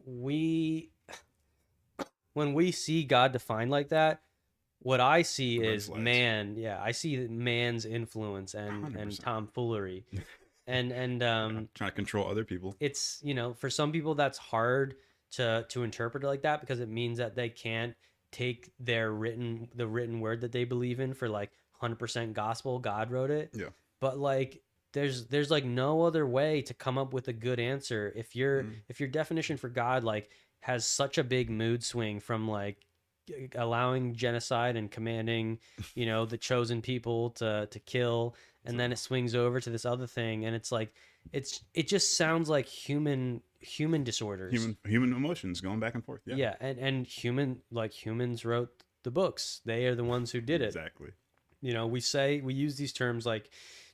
when we see God defined like that, what I see is man. Yeah, I see man's influence and 100%. tomfoolery. And trying to control other people. It's, for some people that's hard to interpret it like that, because it means that they can't take the written word that they believe in for like 100% gospel. God wrote it. Yeah. But like there's like no other way to come up with a good answer if your definition for God like has such a big mood swing from like allowing genocide and commanding the chosen people to kill, and then it swings over to this other thing, and it's like it just sounds like human disorders, human emotions going back and forth. Yeah, and humans wrote the books. They are the ones who did it. Exactly. We use these terms like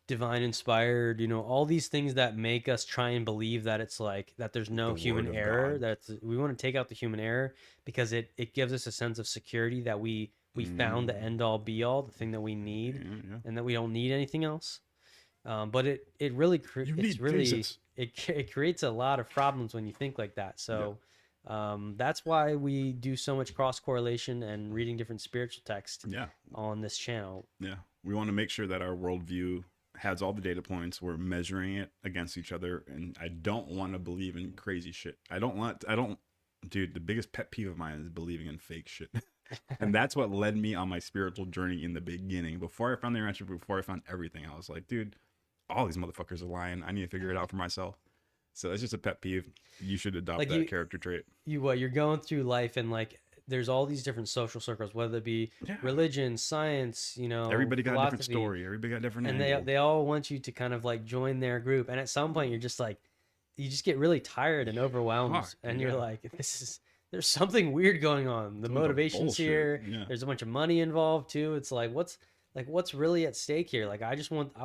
divine inspired, all these things that make us try and believe that it's like that there's no human error. We want to take out the human error because it gives us a sense of security that we found the end all be all, the thing that we need, and that we don't need anything else. But it really it creates a lot of problems when you think like that. So that's why we do so much cross correlation and reading different spiritual texts on this channel. Yeah, we want to make sure that our worldview has all the data points. We're measuring it against each other, and I don't want to believe in crazy shit. Dude, the biggest pet peeve of mine is believing in fake shit. And that's what led me on my spiritual journey in the beginning. Before I found the answer, before I found everything, I was like, dude, all these motherfuckers are lying. I need to figure it out for myself. So that's just a pet peeve. You should adopt that character trait. You're going through life, and like there's all these different social circles, whether it be religion, science, everybody got a different story, everybody got different and angle. they all want you to kind of like join their group, and at some point you're just like, you just get really tired and overwhelmed, and you're like, there's something weird going on. The motivation's here. There's a bunch of money involved too. It's like what's really at stake here? Like I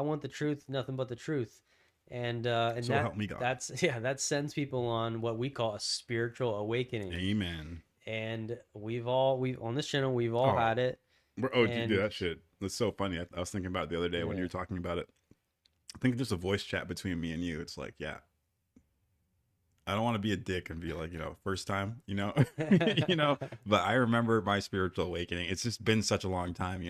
want the truth, nothing but the truth. And so that, help me God. That sends people on what we call a spiritual awakening. Amen. And we've on this channel we've all had it. Dude, that shit. It's so funny. I was thinking about it the other day when you were talking about it. think there's a voice chat between me and you. It's like, yeah, I don't want to be a dick and be like, first time, but I remember my spiritual awakening. It's just been such a long time,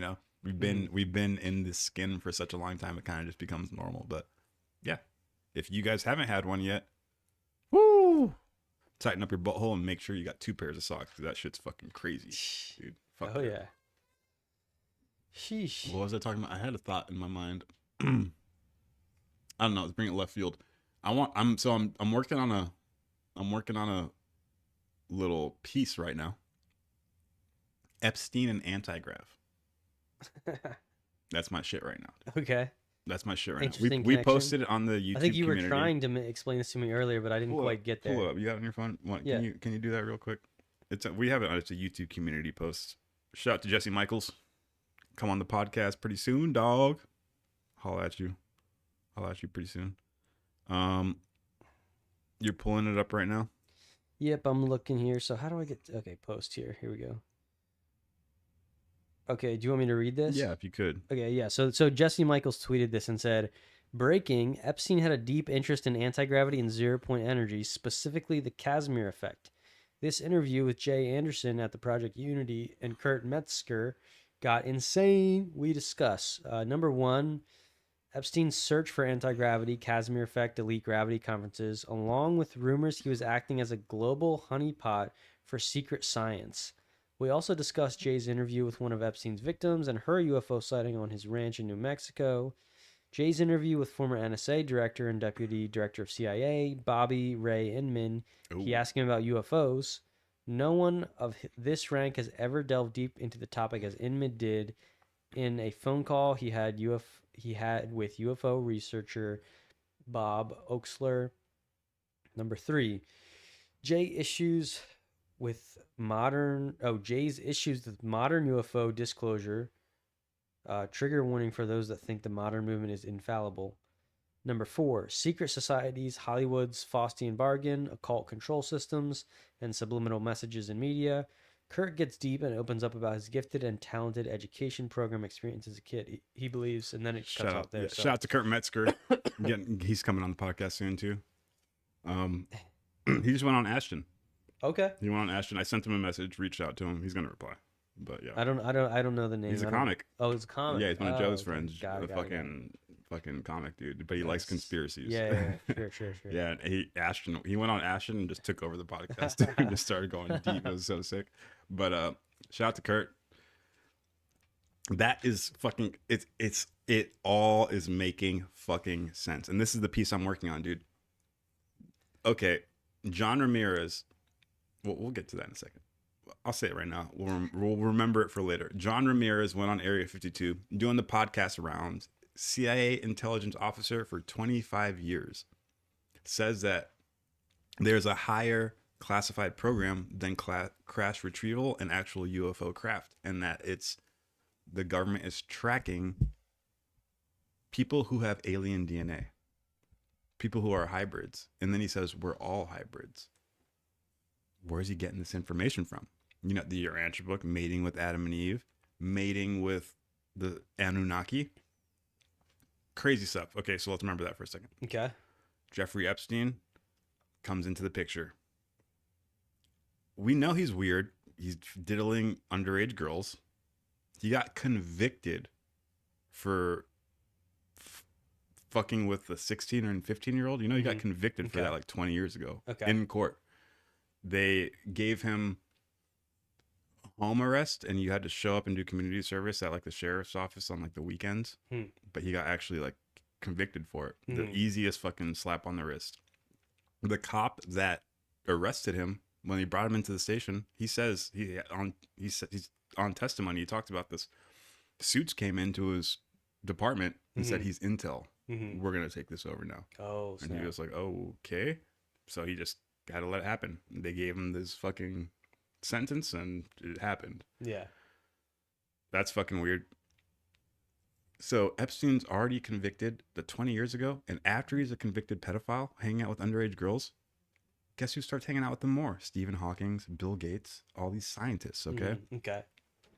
we've been in this skin for such a long time. It kind of just becomes normal. But yeah, if you guys haven't had one yet, woo, tighten up your butthole and make sure you got 2 pairs of socks, because that shit's fucking crazy, dude. Fuck Oh it. yeah. Sheesh. What was I talking about? I had a thought in my mind. I don't know. Let's bring it left field. I'm working on a little piece right now. Epstein and AntiGrav. That's my shit right now. Okay. That's my shit right Interesting now. We connection. posted it on the YouTube. I think you community. were trying to explain this to me earlier, but I didn't quite get there. Pull it up. You got it on your phone? Yeah. Can you do that real quick? We have it. It's a YouTube community post. Shout out to Jesse Michaels. Come on the podcast pretty soon, dog. Holla at you pretty soon. You're pulling it up right now? Yep, I'm looking here. So how do I get... Okay, post here. Here we go. Okay, do you want me to read this? Yeah, if you could. Okay, yeah. So Jesse Michaels tweeted this and said, breaking, Epstein had a deep interest in anti-gravity and zero-point energy, specifically the Casmir Effect. This interview with Jay Anderson at the Project Unity and Kurt Metzger got insane. We discuss. Number 1, Epstein's search for anti-gravity, Casmir Effect, elite gravity conferences, along with rumors he was acting as a global honeypot for secret science. We also discussed Jay's interview with one of Epstein's victims and her UFO sighting on his ranch in New Mexico. Jay's interview with former NSA director and deputy director of CIA, Bobby Ray Inman. Ooh. He asked him about UFOs. No one of this rank has ever delved deep into the topic as Inman did in a phone call he had with UFO researcher Bob Oaksler. Number 3, Jay's issues with modern UFO disclosure. Trigger warning for those that think the modern movement is infallible. Number 4, secret societies, Hollywood's Faustian bargain, occult control systems, and subliminal messages in media. Kurt gets deep and opens up about his gifted and talented education program experience as a kid. He believes, and then it cuts out there. Yeah, shout out to Kurt Metzger. He's coming on the podcast soon too. He just went on Ashton. Okay. He went on Ashton. I sent him a message, reached out to him. He's gonna reply. But yeah, I don't know the name. he's a comic. Oh, it's a comic. Yeah, he's one of Joe's okay. friends. Got it. Fucking comic dude. But he likes conspiracies. Yeah. Sure. Yeah, he went on Ashton and just took over the podcast and just started going deep. It was so sick. But shout out to Kurt. That is fucking it all is making fucking sense. And this is the piece I'm working on, dude. Okay, John Ramirez. We'll get to that in a second. I'll say it right now. We'll remember it for later. John Ramirez went on Area 52 doing the podcast rounds. CIA intelligence officer for 25 years. Says that there's a higher classified program than crash retrieval and actual UFO craft, and that the government is tracking people who have alien DNA, people who are hybrids. And then he says, we're all hybrids. Where's he getting this information from? Your answer book, mating with Adam and Eve, mating with the Anunnaki. Crazy stuff. Okay, so let's remember that for a second. Okay. Jeffrey Epstein comes into the picture. We know he's weird. He's diddling underage girls. He got convicted for fucking with a 16 and 15-year-old. He got convicted for that like 20 years ago in court. They gave him home arrest, and you had to show up and do community service at like the sheriff's office on like the weekends. But he got actually like convicted for it. The easiest fucking slap on the wrist. The cop that arrested him, when he brought him into the station, he says he's on testimony. He talked about this. Suits came into his department and said he's intel. We're gonna take this over now. Oh, snap. And he was like, oh, okay. So he just had to let it happen. They gave him this fucking sentence, and it happened. Yeah, that's fucking weird. So Epstein's already convicted 20 years ago, and after he's a convicted pedophile hanging out with underage girls, guess who starts hanging out with them more? Stephen Hawking, Bill Gates, all these scientists. Okay. Okay.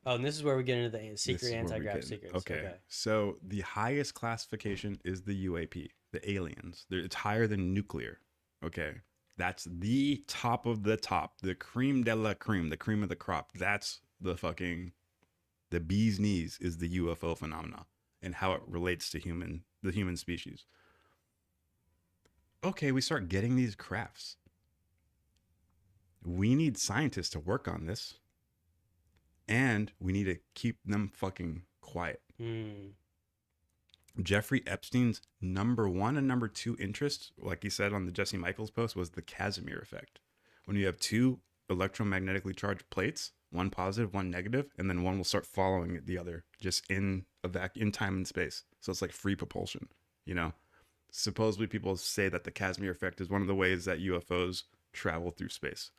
Oh, and this is where we get into the This secret is where we anti-grav get- secrets. Okay. So the highest classification is the UAP, the aliens. It's higher than nuclear. Okay. That's the top of the top, the cream de la cream, the cream of the crop. That's the bee's knees is the UFO phenomena and how it relates to the human species. Okay, we start getting these crafts. We need scientists to work on this. And we need to keep them fucking quiet. Jeffrey Epstein's number 1 and number 2 interest, like he said on the Jesse Michaels post, was the Casmir Effect. When you have 2 electromagnetically charged plates, one positive, one negative, and then one will start following the other just in time and space. So it's like free propulsion, you know? Supposedly people say that the Casmir Effect is one of the ways that UFOs travel through space.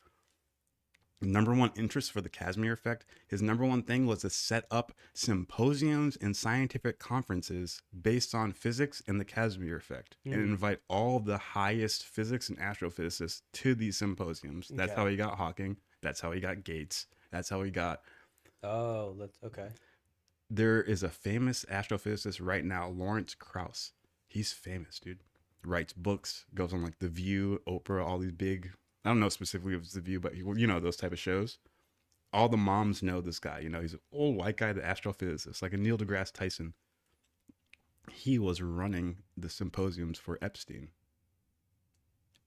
Number 1 interest for the Casmir Effect, his number 1 thing was to set up symposiums and scientific conferences based on physics and the Casmir Effect and invite all the highest physics and astrophysicists to these symposiums. That's how he got Hawking. That's how he got Gates. That's how he got... Oh, that's okay. There is a famous astrophysicist right now, Lawrence Krauss. He's famous, dude. Writes books, goes on like The View, Oprah, all these big... I don't know specifically if it's The View, but you know, those type of shows. All the moms know this guy. You know, he's an old white guy, the astrophysicist, like a Neil deGrasse Tyson. He was running the symposiums for Epstein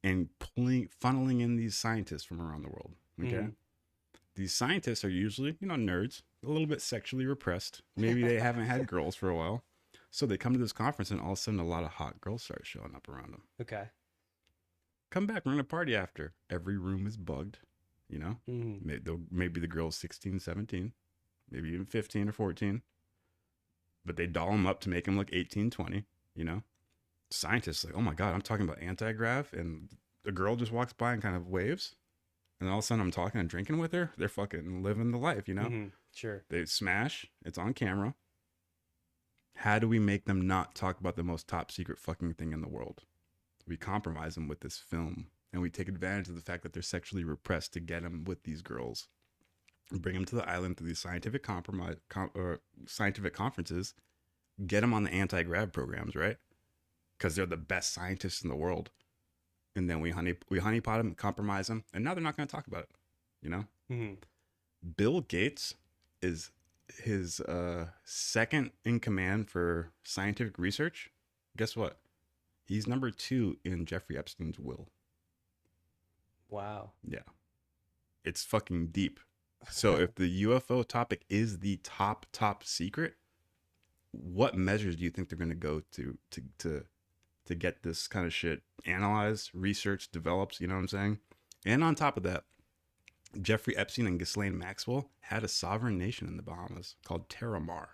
and funneling in these scientists from around the world. Okay. These scientists are usually, you know, nerds, a little bit sexually repressed. Maybe they haven't had girls for a while. So they come to this conference and all of a sudden a lot of hot girls start showing up around them. Okay. Come back, we're going to party after. Every room is bugged, you know? Maybe the girl's 16, 17, maybe even 15 or 14. But they doll them up to make them look 18, 20, you know? Scientists like, oh my God, I'm talking about AntiGrav. And the girl just walks by and kind of waves. And all of a sudden I'm talking and drinking with her. They're fucking living the life, you know? Sure. They smash. It's on camera. How do we make them not talk about the most top secret fucking thing in the world? We compromise them with this film, and we take advantage of the fact that they're sexually repressed to get them with these girls, and bring them to the island through these scientific scientific conferences, get them on the anti-grav programs, right? Because they're the best scientists in the world, and then we honeypot them, compromise them, and now they're not going to talk about it, you know? Bill Gates is his second in command for scientific research. Guess what? He's number 2 in Jeffrey Epstein's will. Wow. Yeah. It's fucking deep. So if the UFO topic is the top secret, what measures do you think they're going to go to get this kind of shit analyzed, researched, developed, you know what I'm saying? And on top of that, Jeffrey Epstein and Ghislaine Maxwell had a sovereign nation in the Bahamas called Terramar.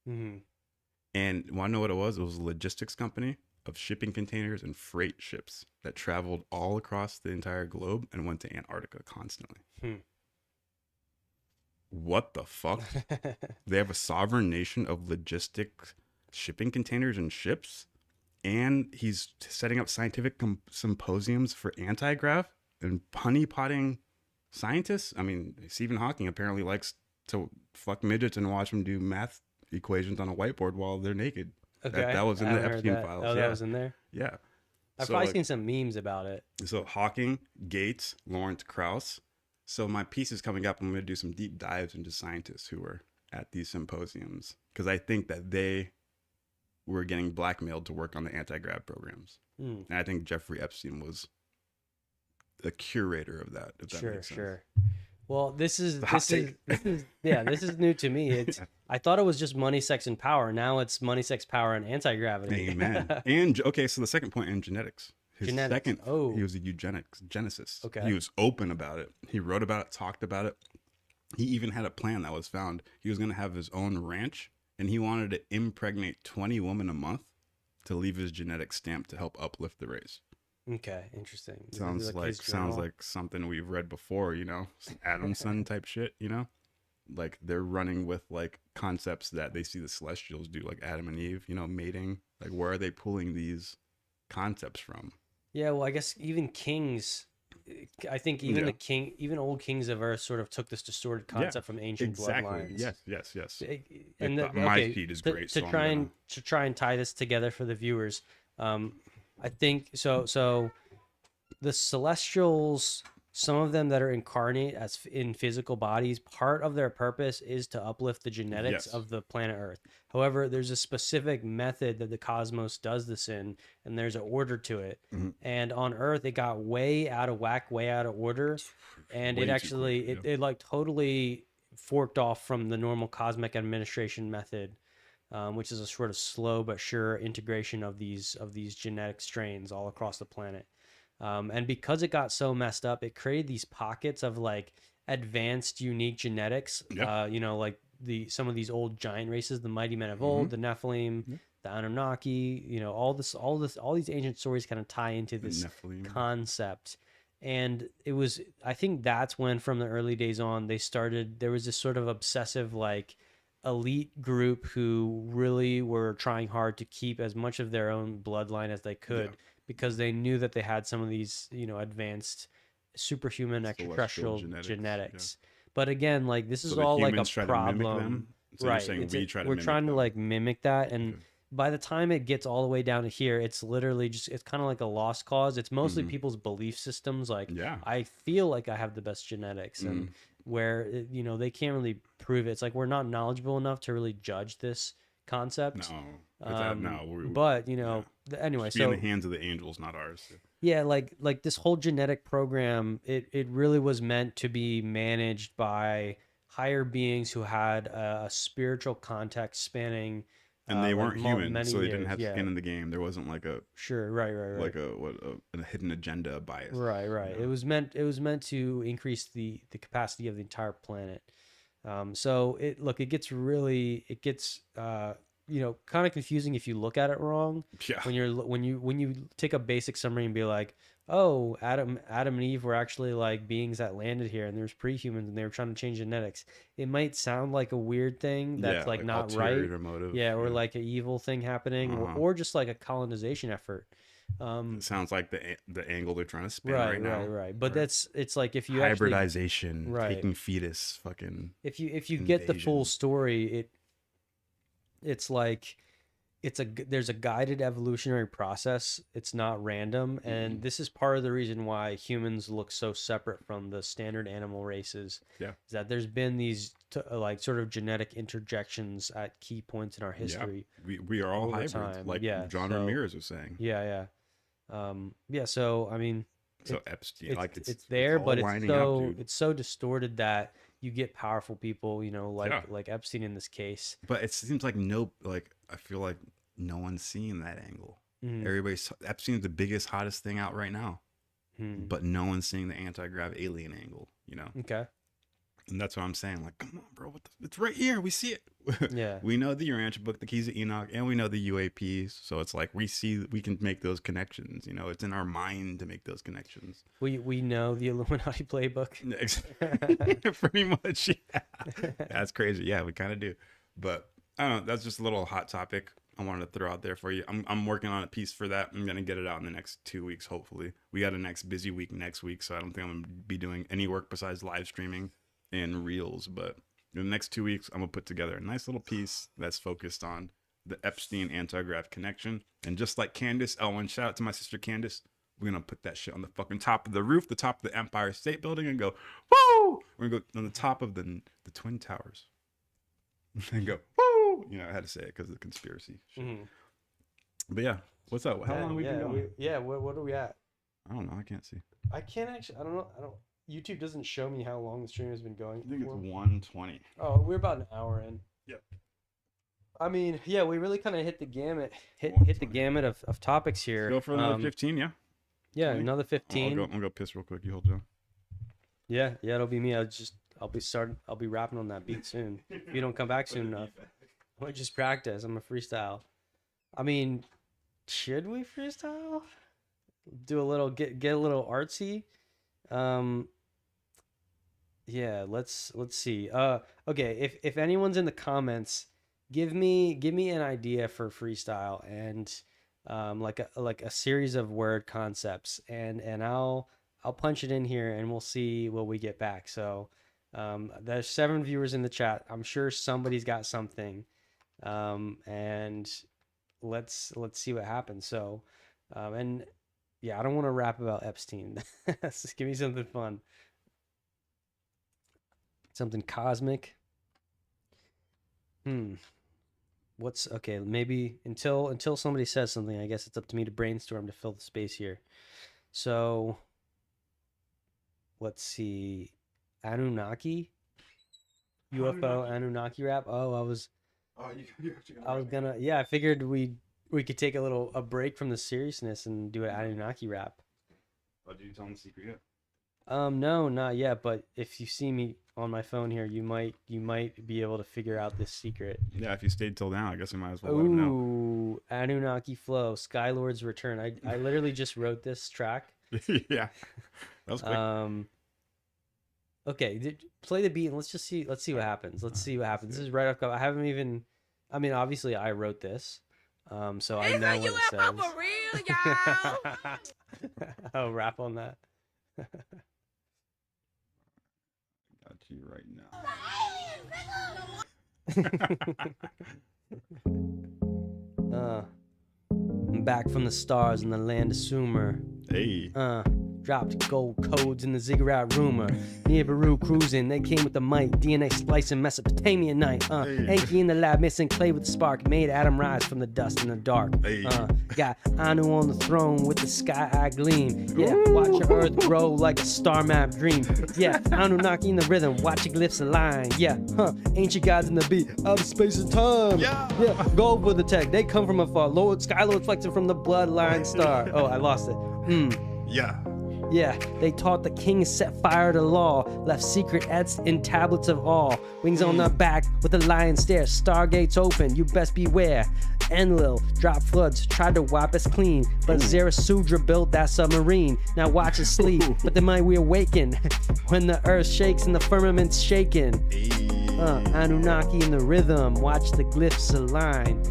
And want to know what it was? It was a logistics company of shipping containers and freight ships that traveled all across the entire globe and went to Antarctica constantly. What the fuck? They have a sovereign nation of logistic shipping containers and ships, and he's setting up scientific symposiums for anti-grav and honeypotting scientists. I mean, Stephen Hawking apparently likes to fuck midgets and watch them do math equations on a whiteboard while they're naked. Okay. That was in the Epstein files. Oh, that was in there? Yeah. I've probably seen some memes about it. So Hawking, Gates, Lawrence Krauss. So my piece is coming up. I'm going to do some deep dives into scientists who were at these symposiums, because I think that they were getting blackmailed to work on the anti-grav programs. And I think Jeffrey Epstein was the curator of that. If that makes sense. Sure. Well, this is new to me. I thought it was just money, sex, and power. Now it's money, sex, power, and anti-gravity. Amen. And okay, so the second point in genetics. He was a eugenicist. Okay. He was open about it. He wrote about it, talked about it. He even had a plan that was found. He was going to have his own ranch, and he wanted to impregnate 20 women a month to leave his genetic stamp to help uplift the race. Okay, interesting. Sounds like something we've read before, you know, some Adamson type shit, you know, like they're running with like concepts that they see the Celestials do, like Adam and Eve, you know, mating. Like, where are they pulling these concepts from? Yeah, well, I guess even kings I think even even old kings of Earth sort of took this distorted concept from ancient bloodlines. Yes. And my feed is great. To try and tie this together for the viewers, I think so. So the Celestials, some of them that are incarnate as in physical bodies, part of their purpose is to uplift the genetics of the planet Earth. However, there's a specific method that the cosmos does this in, and there's an order to it. And on Earth, it got way out of whack, way out of order, and it actually it like totally forked off from the normal cosmic administration method, which is a sort of slow but sure integration of these genetic strains all across the planet. And because it got so messed up, it created these pockets of like advanced, unique genetics. You know, like some of these old giant races, the mighty men of old, the Nephilim, the Anunnaki. You know, all these ancient stories kind of tie into this concept. And it was, I think that's when, from the early days on, there was this sort of obsessive like elite group who really were trying hard to keep as much of their own bloodline as they could. Because they knew that they had some of these, you know, advanced superhuman extraterrestrial genetics. But again, like this is all like a problem. Right. We're trying to like mimic that. And by the time it gets all the way down to here, it's literally it's kind of like a lost cause. It's mostly people's belief systems. Like, I feel like I have the best genetics, and where, you know, they can't really prove it. It's like we're not knowledgeable enough to really judge this concept. But you know, anyway, so in the hands of the angels, not ours. Yeah, like this whole genetic program, it really was meant to be managed by higher beings who had a spiritual context spanning, and they weren't human, so they didn't have skin in the game. There wasn't like a right like a hidden agenda bias. Right. You know? It was meant to increase the capacity of the entire planet. So it gets you know, kind of confusing if you look at it wrong. When you take a basic summary and be like, oh, Adam and Eve were actually like beings that landed here, and there's pre-humans, and they were trying to change genetics. It might sound like a weird thing that's like not right, or like an evil thing happening, or just like a colonization effort. It sounds like the angle they're trying to spin right now. Right. But it's like if you hybridization, taking fetus, fucking. If you get the full story, it's like there's a guided evolutionary process. It's not random, and this is part of the reason why humans look so separate from the standard animal races. Is that there's been these like sort of genetic interjections at key points in our history. We are all hybrids, like John Ramirez was saying. So I mean, so Epstein, it's there, but it's so distorted that you get powerful people, you know, like Epstein in this case. But it seems like I feel like no one's seeing that angle. Epstein's the biggest, hottest thing out right now, but no one's seeing the anti-grav alien angle, you know? Okay. And that's what I'm saying. Like, come on, bro, it's right here. We see it. We know the Urantia book, the Keys of Enoch, and we know the UAPs. So it's like we can make those connections. You know, it's in our mind to make those connections. We know the Illuminati playbook. Pretty much, yeah. That's crazy. Yeah, we kind of do. But I don't know. That's just a little hot topic I wanted to throw out there for you. I'm working on a piece for that. I'm gonna get it out in the next 2 weeks, hopefully. We got a next busy week next week, so I don't think I'm gonna be doing any work besides live streaming and reels. But in the next 2 weeks, I'm gonna put together a nice little piece that's focused on the Epstein anti-grav connection. And just like Candace Elwin, shout out to my sister Candace, we're gonna put that shit on the fucking top of the roof, the top of the Empire State Building, and go, woo! We're gonna go on the top of the Twin Towers and go, woo! You know, I had to say it because of the conspiracy shit. But yeah, what's up? How long have we been going? What are we at? I don't know. I can't see. I can't actually. I don't know. YouTube doesn't show me how long the stream has been going. I think it's 1:20. Oh, we're about an hour in. Yep. I mean, yeah, we really kind of hit the gamut. Hit the gamut of topics here. Go for another 15, yeah. Yeah, 20? Another 15. I'll go piss real quick. You hold on. Yeah, it'll be me. I'll be rapping on that beat soon. If you don't come back soon enough. I'll just practice. I'm a freestyle. I mean, should we freestyle? Do a little get a little artsy. Yeah, let's see. Okay, if anyone's in the comments, give me an idea for freestyle and like a series of word concepts, and I'll I'll punch it in here and we'll see what we get back. So there's 7 viewers in the chat. I'm sure somebody's got something, and let's see what happens. So and yeah, I don't want to rap about Epstein. Just give me something fun, something cosmic. What's okay? Maybe until somebody says something, I guess it's up to me to brainstorm to fill the space here. So let's see, Anunnaki, UFO Anunnaki rap. Oh, I was gonna. Yeah, I figured we could take a break from the seriousness and do an Anunnaki rap. Oh, did you tell them the secret yet? No, not yet. But if you see me on my phone here, you might be able to figure out this secret. Yeah, if you stayed till now, I guess we might as well let them know. Ooh, Anunnaki flow, Skylord's return. I literally just wrote this track. Yeah, that was quick. Okay, play the beat and let's see what happens. Let's see what happens. This is right off. I haven't even. I mean, obviously, I wrote this, so I know what it says. For real, y'all. Oh, rap on that. Got you right now. I'm back from the stars in the land of Sumer. Hey. Dropped gold codes in the ziggurat rumor. Near Baru cruising, they came with the might. DNA splicing Mesopotamia night. Enki in the lab missing clay with the spark. Made Adam rise from the dust in the dark. Hey. Got Anu on the throne with the sky eye gleam. Yeah, watch your earth grow like a star map dream. Yeah, Anunnaki in the rhythm, watch your glyphs align. Yeah, ancient gods in the beat, out of space and time. Yeah, gold with the tech, they come from afar. Skylord flexing from the bloodline star. Oh, I lost it. Yeah, they taught the king set fire to law, left secret etched in tablets of awe. Wings on the back with a lion stare, stargates open, you best beware. Enlil dropped floods, tried to wipe us clean, but Zarathustra built that submarine. Now watch us sleep, but then might we awaken when the earth shakes and the firmament's shaken. Anunnaki in the rhythm, watch the glyphs align.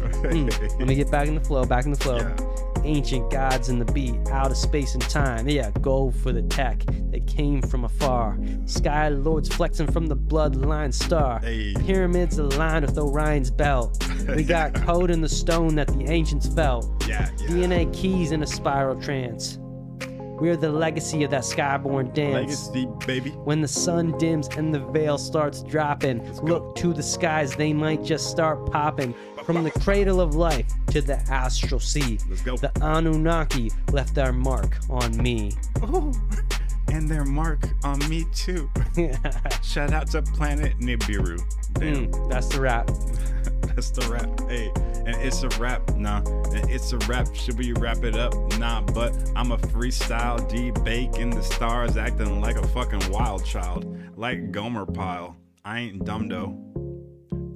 Let me get back in the flow, Yeah. Ancient gods in the beat, out of space and time. Yeah, gold for the tech, they came from afar. Sky lords flexing from the bloodline star. Hey. Pyramids aligned with Orion's belt. We got code in the stone that the ancients felt. Yeah. DNA keys in a spiral trance. We're the legacy of that skyborn dance. Legacy, baby. When the sun dims and the veil starts dropping, look to the skies, they might just start popping. From the cradle of life to the astral sea, Let's go. the Anunnaki left their mark on me. Oh, and their mark on me too. Shout out to Planet Nibiru. Damn. That's the rap. That's the rap. Hey, and it's a rap. Nah, and it's a rap. Should we wrap it up? Nah, but I'm a freestyle D-Bake in the stars, acting like a fucking wild child, like Gomer Pyle. I ain't dumb though.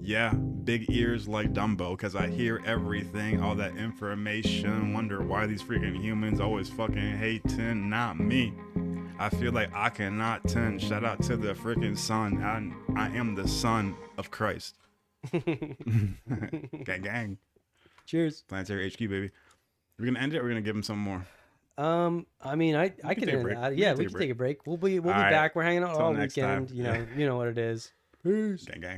Yeah, big ears like Dumbo, cause I hear everything, all that information. Wonder why these freaking humans always fucking hating, not me. I feel like I cannot tend. Shout out to the freaking sun. I am the son of Christ. Gang gang. Cheers. Planetary HQ, baby. We're gonna end it. Or we're gonna give him some more. I mean, I could take a end break. that. We Yeah, can we take a can take a break. We'll be All right. back. We're hanging out Till all next weekend. time. You know what it is. Peace. Gang gang.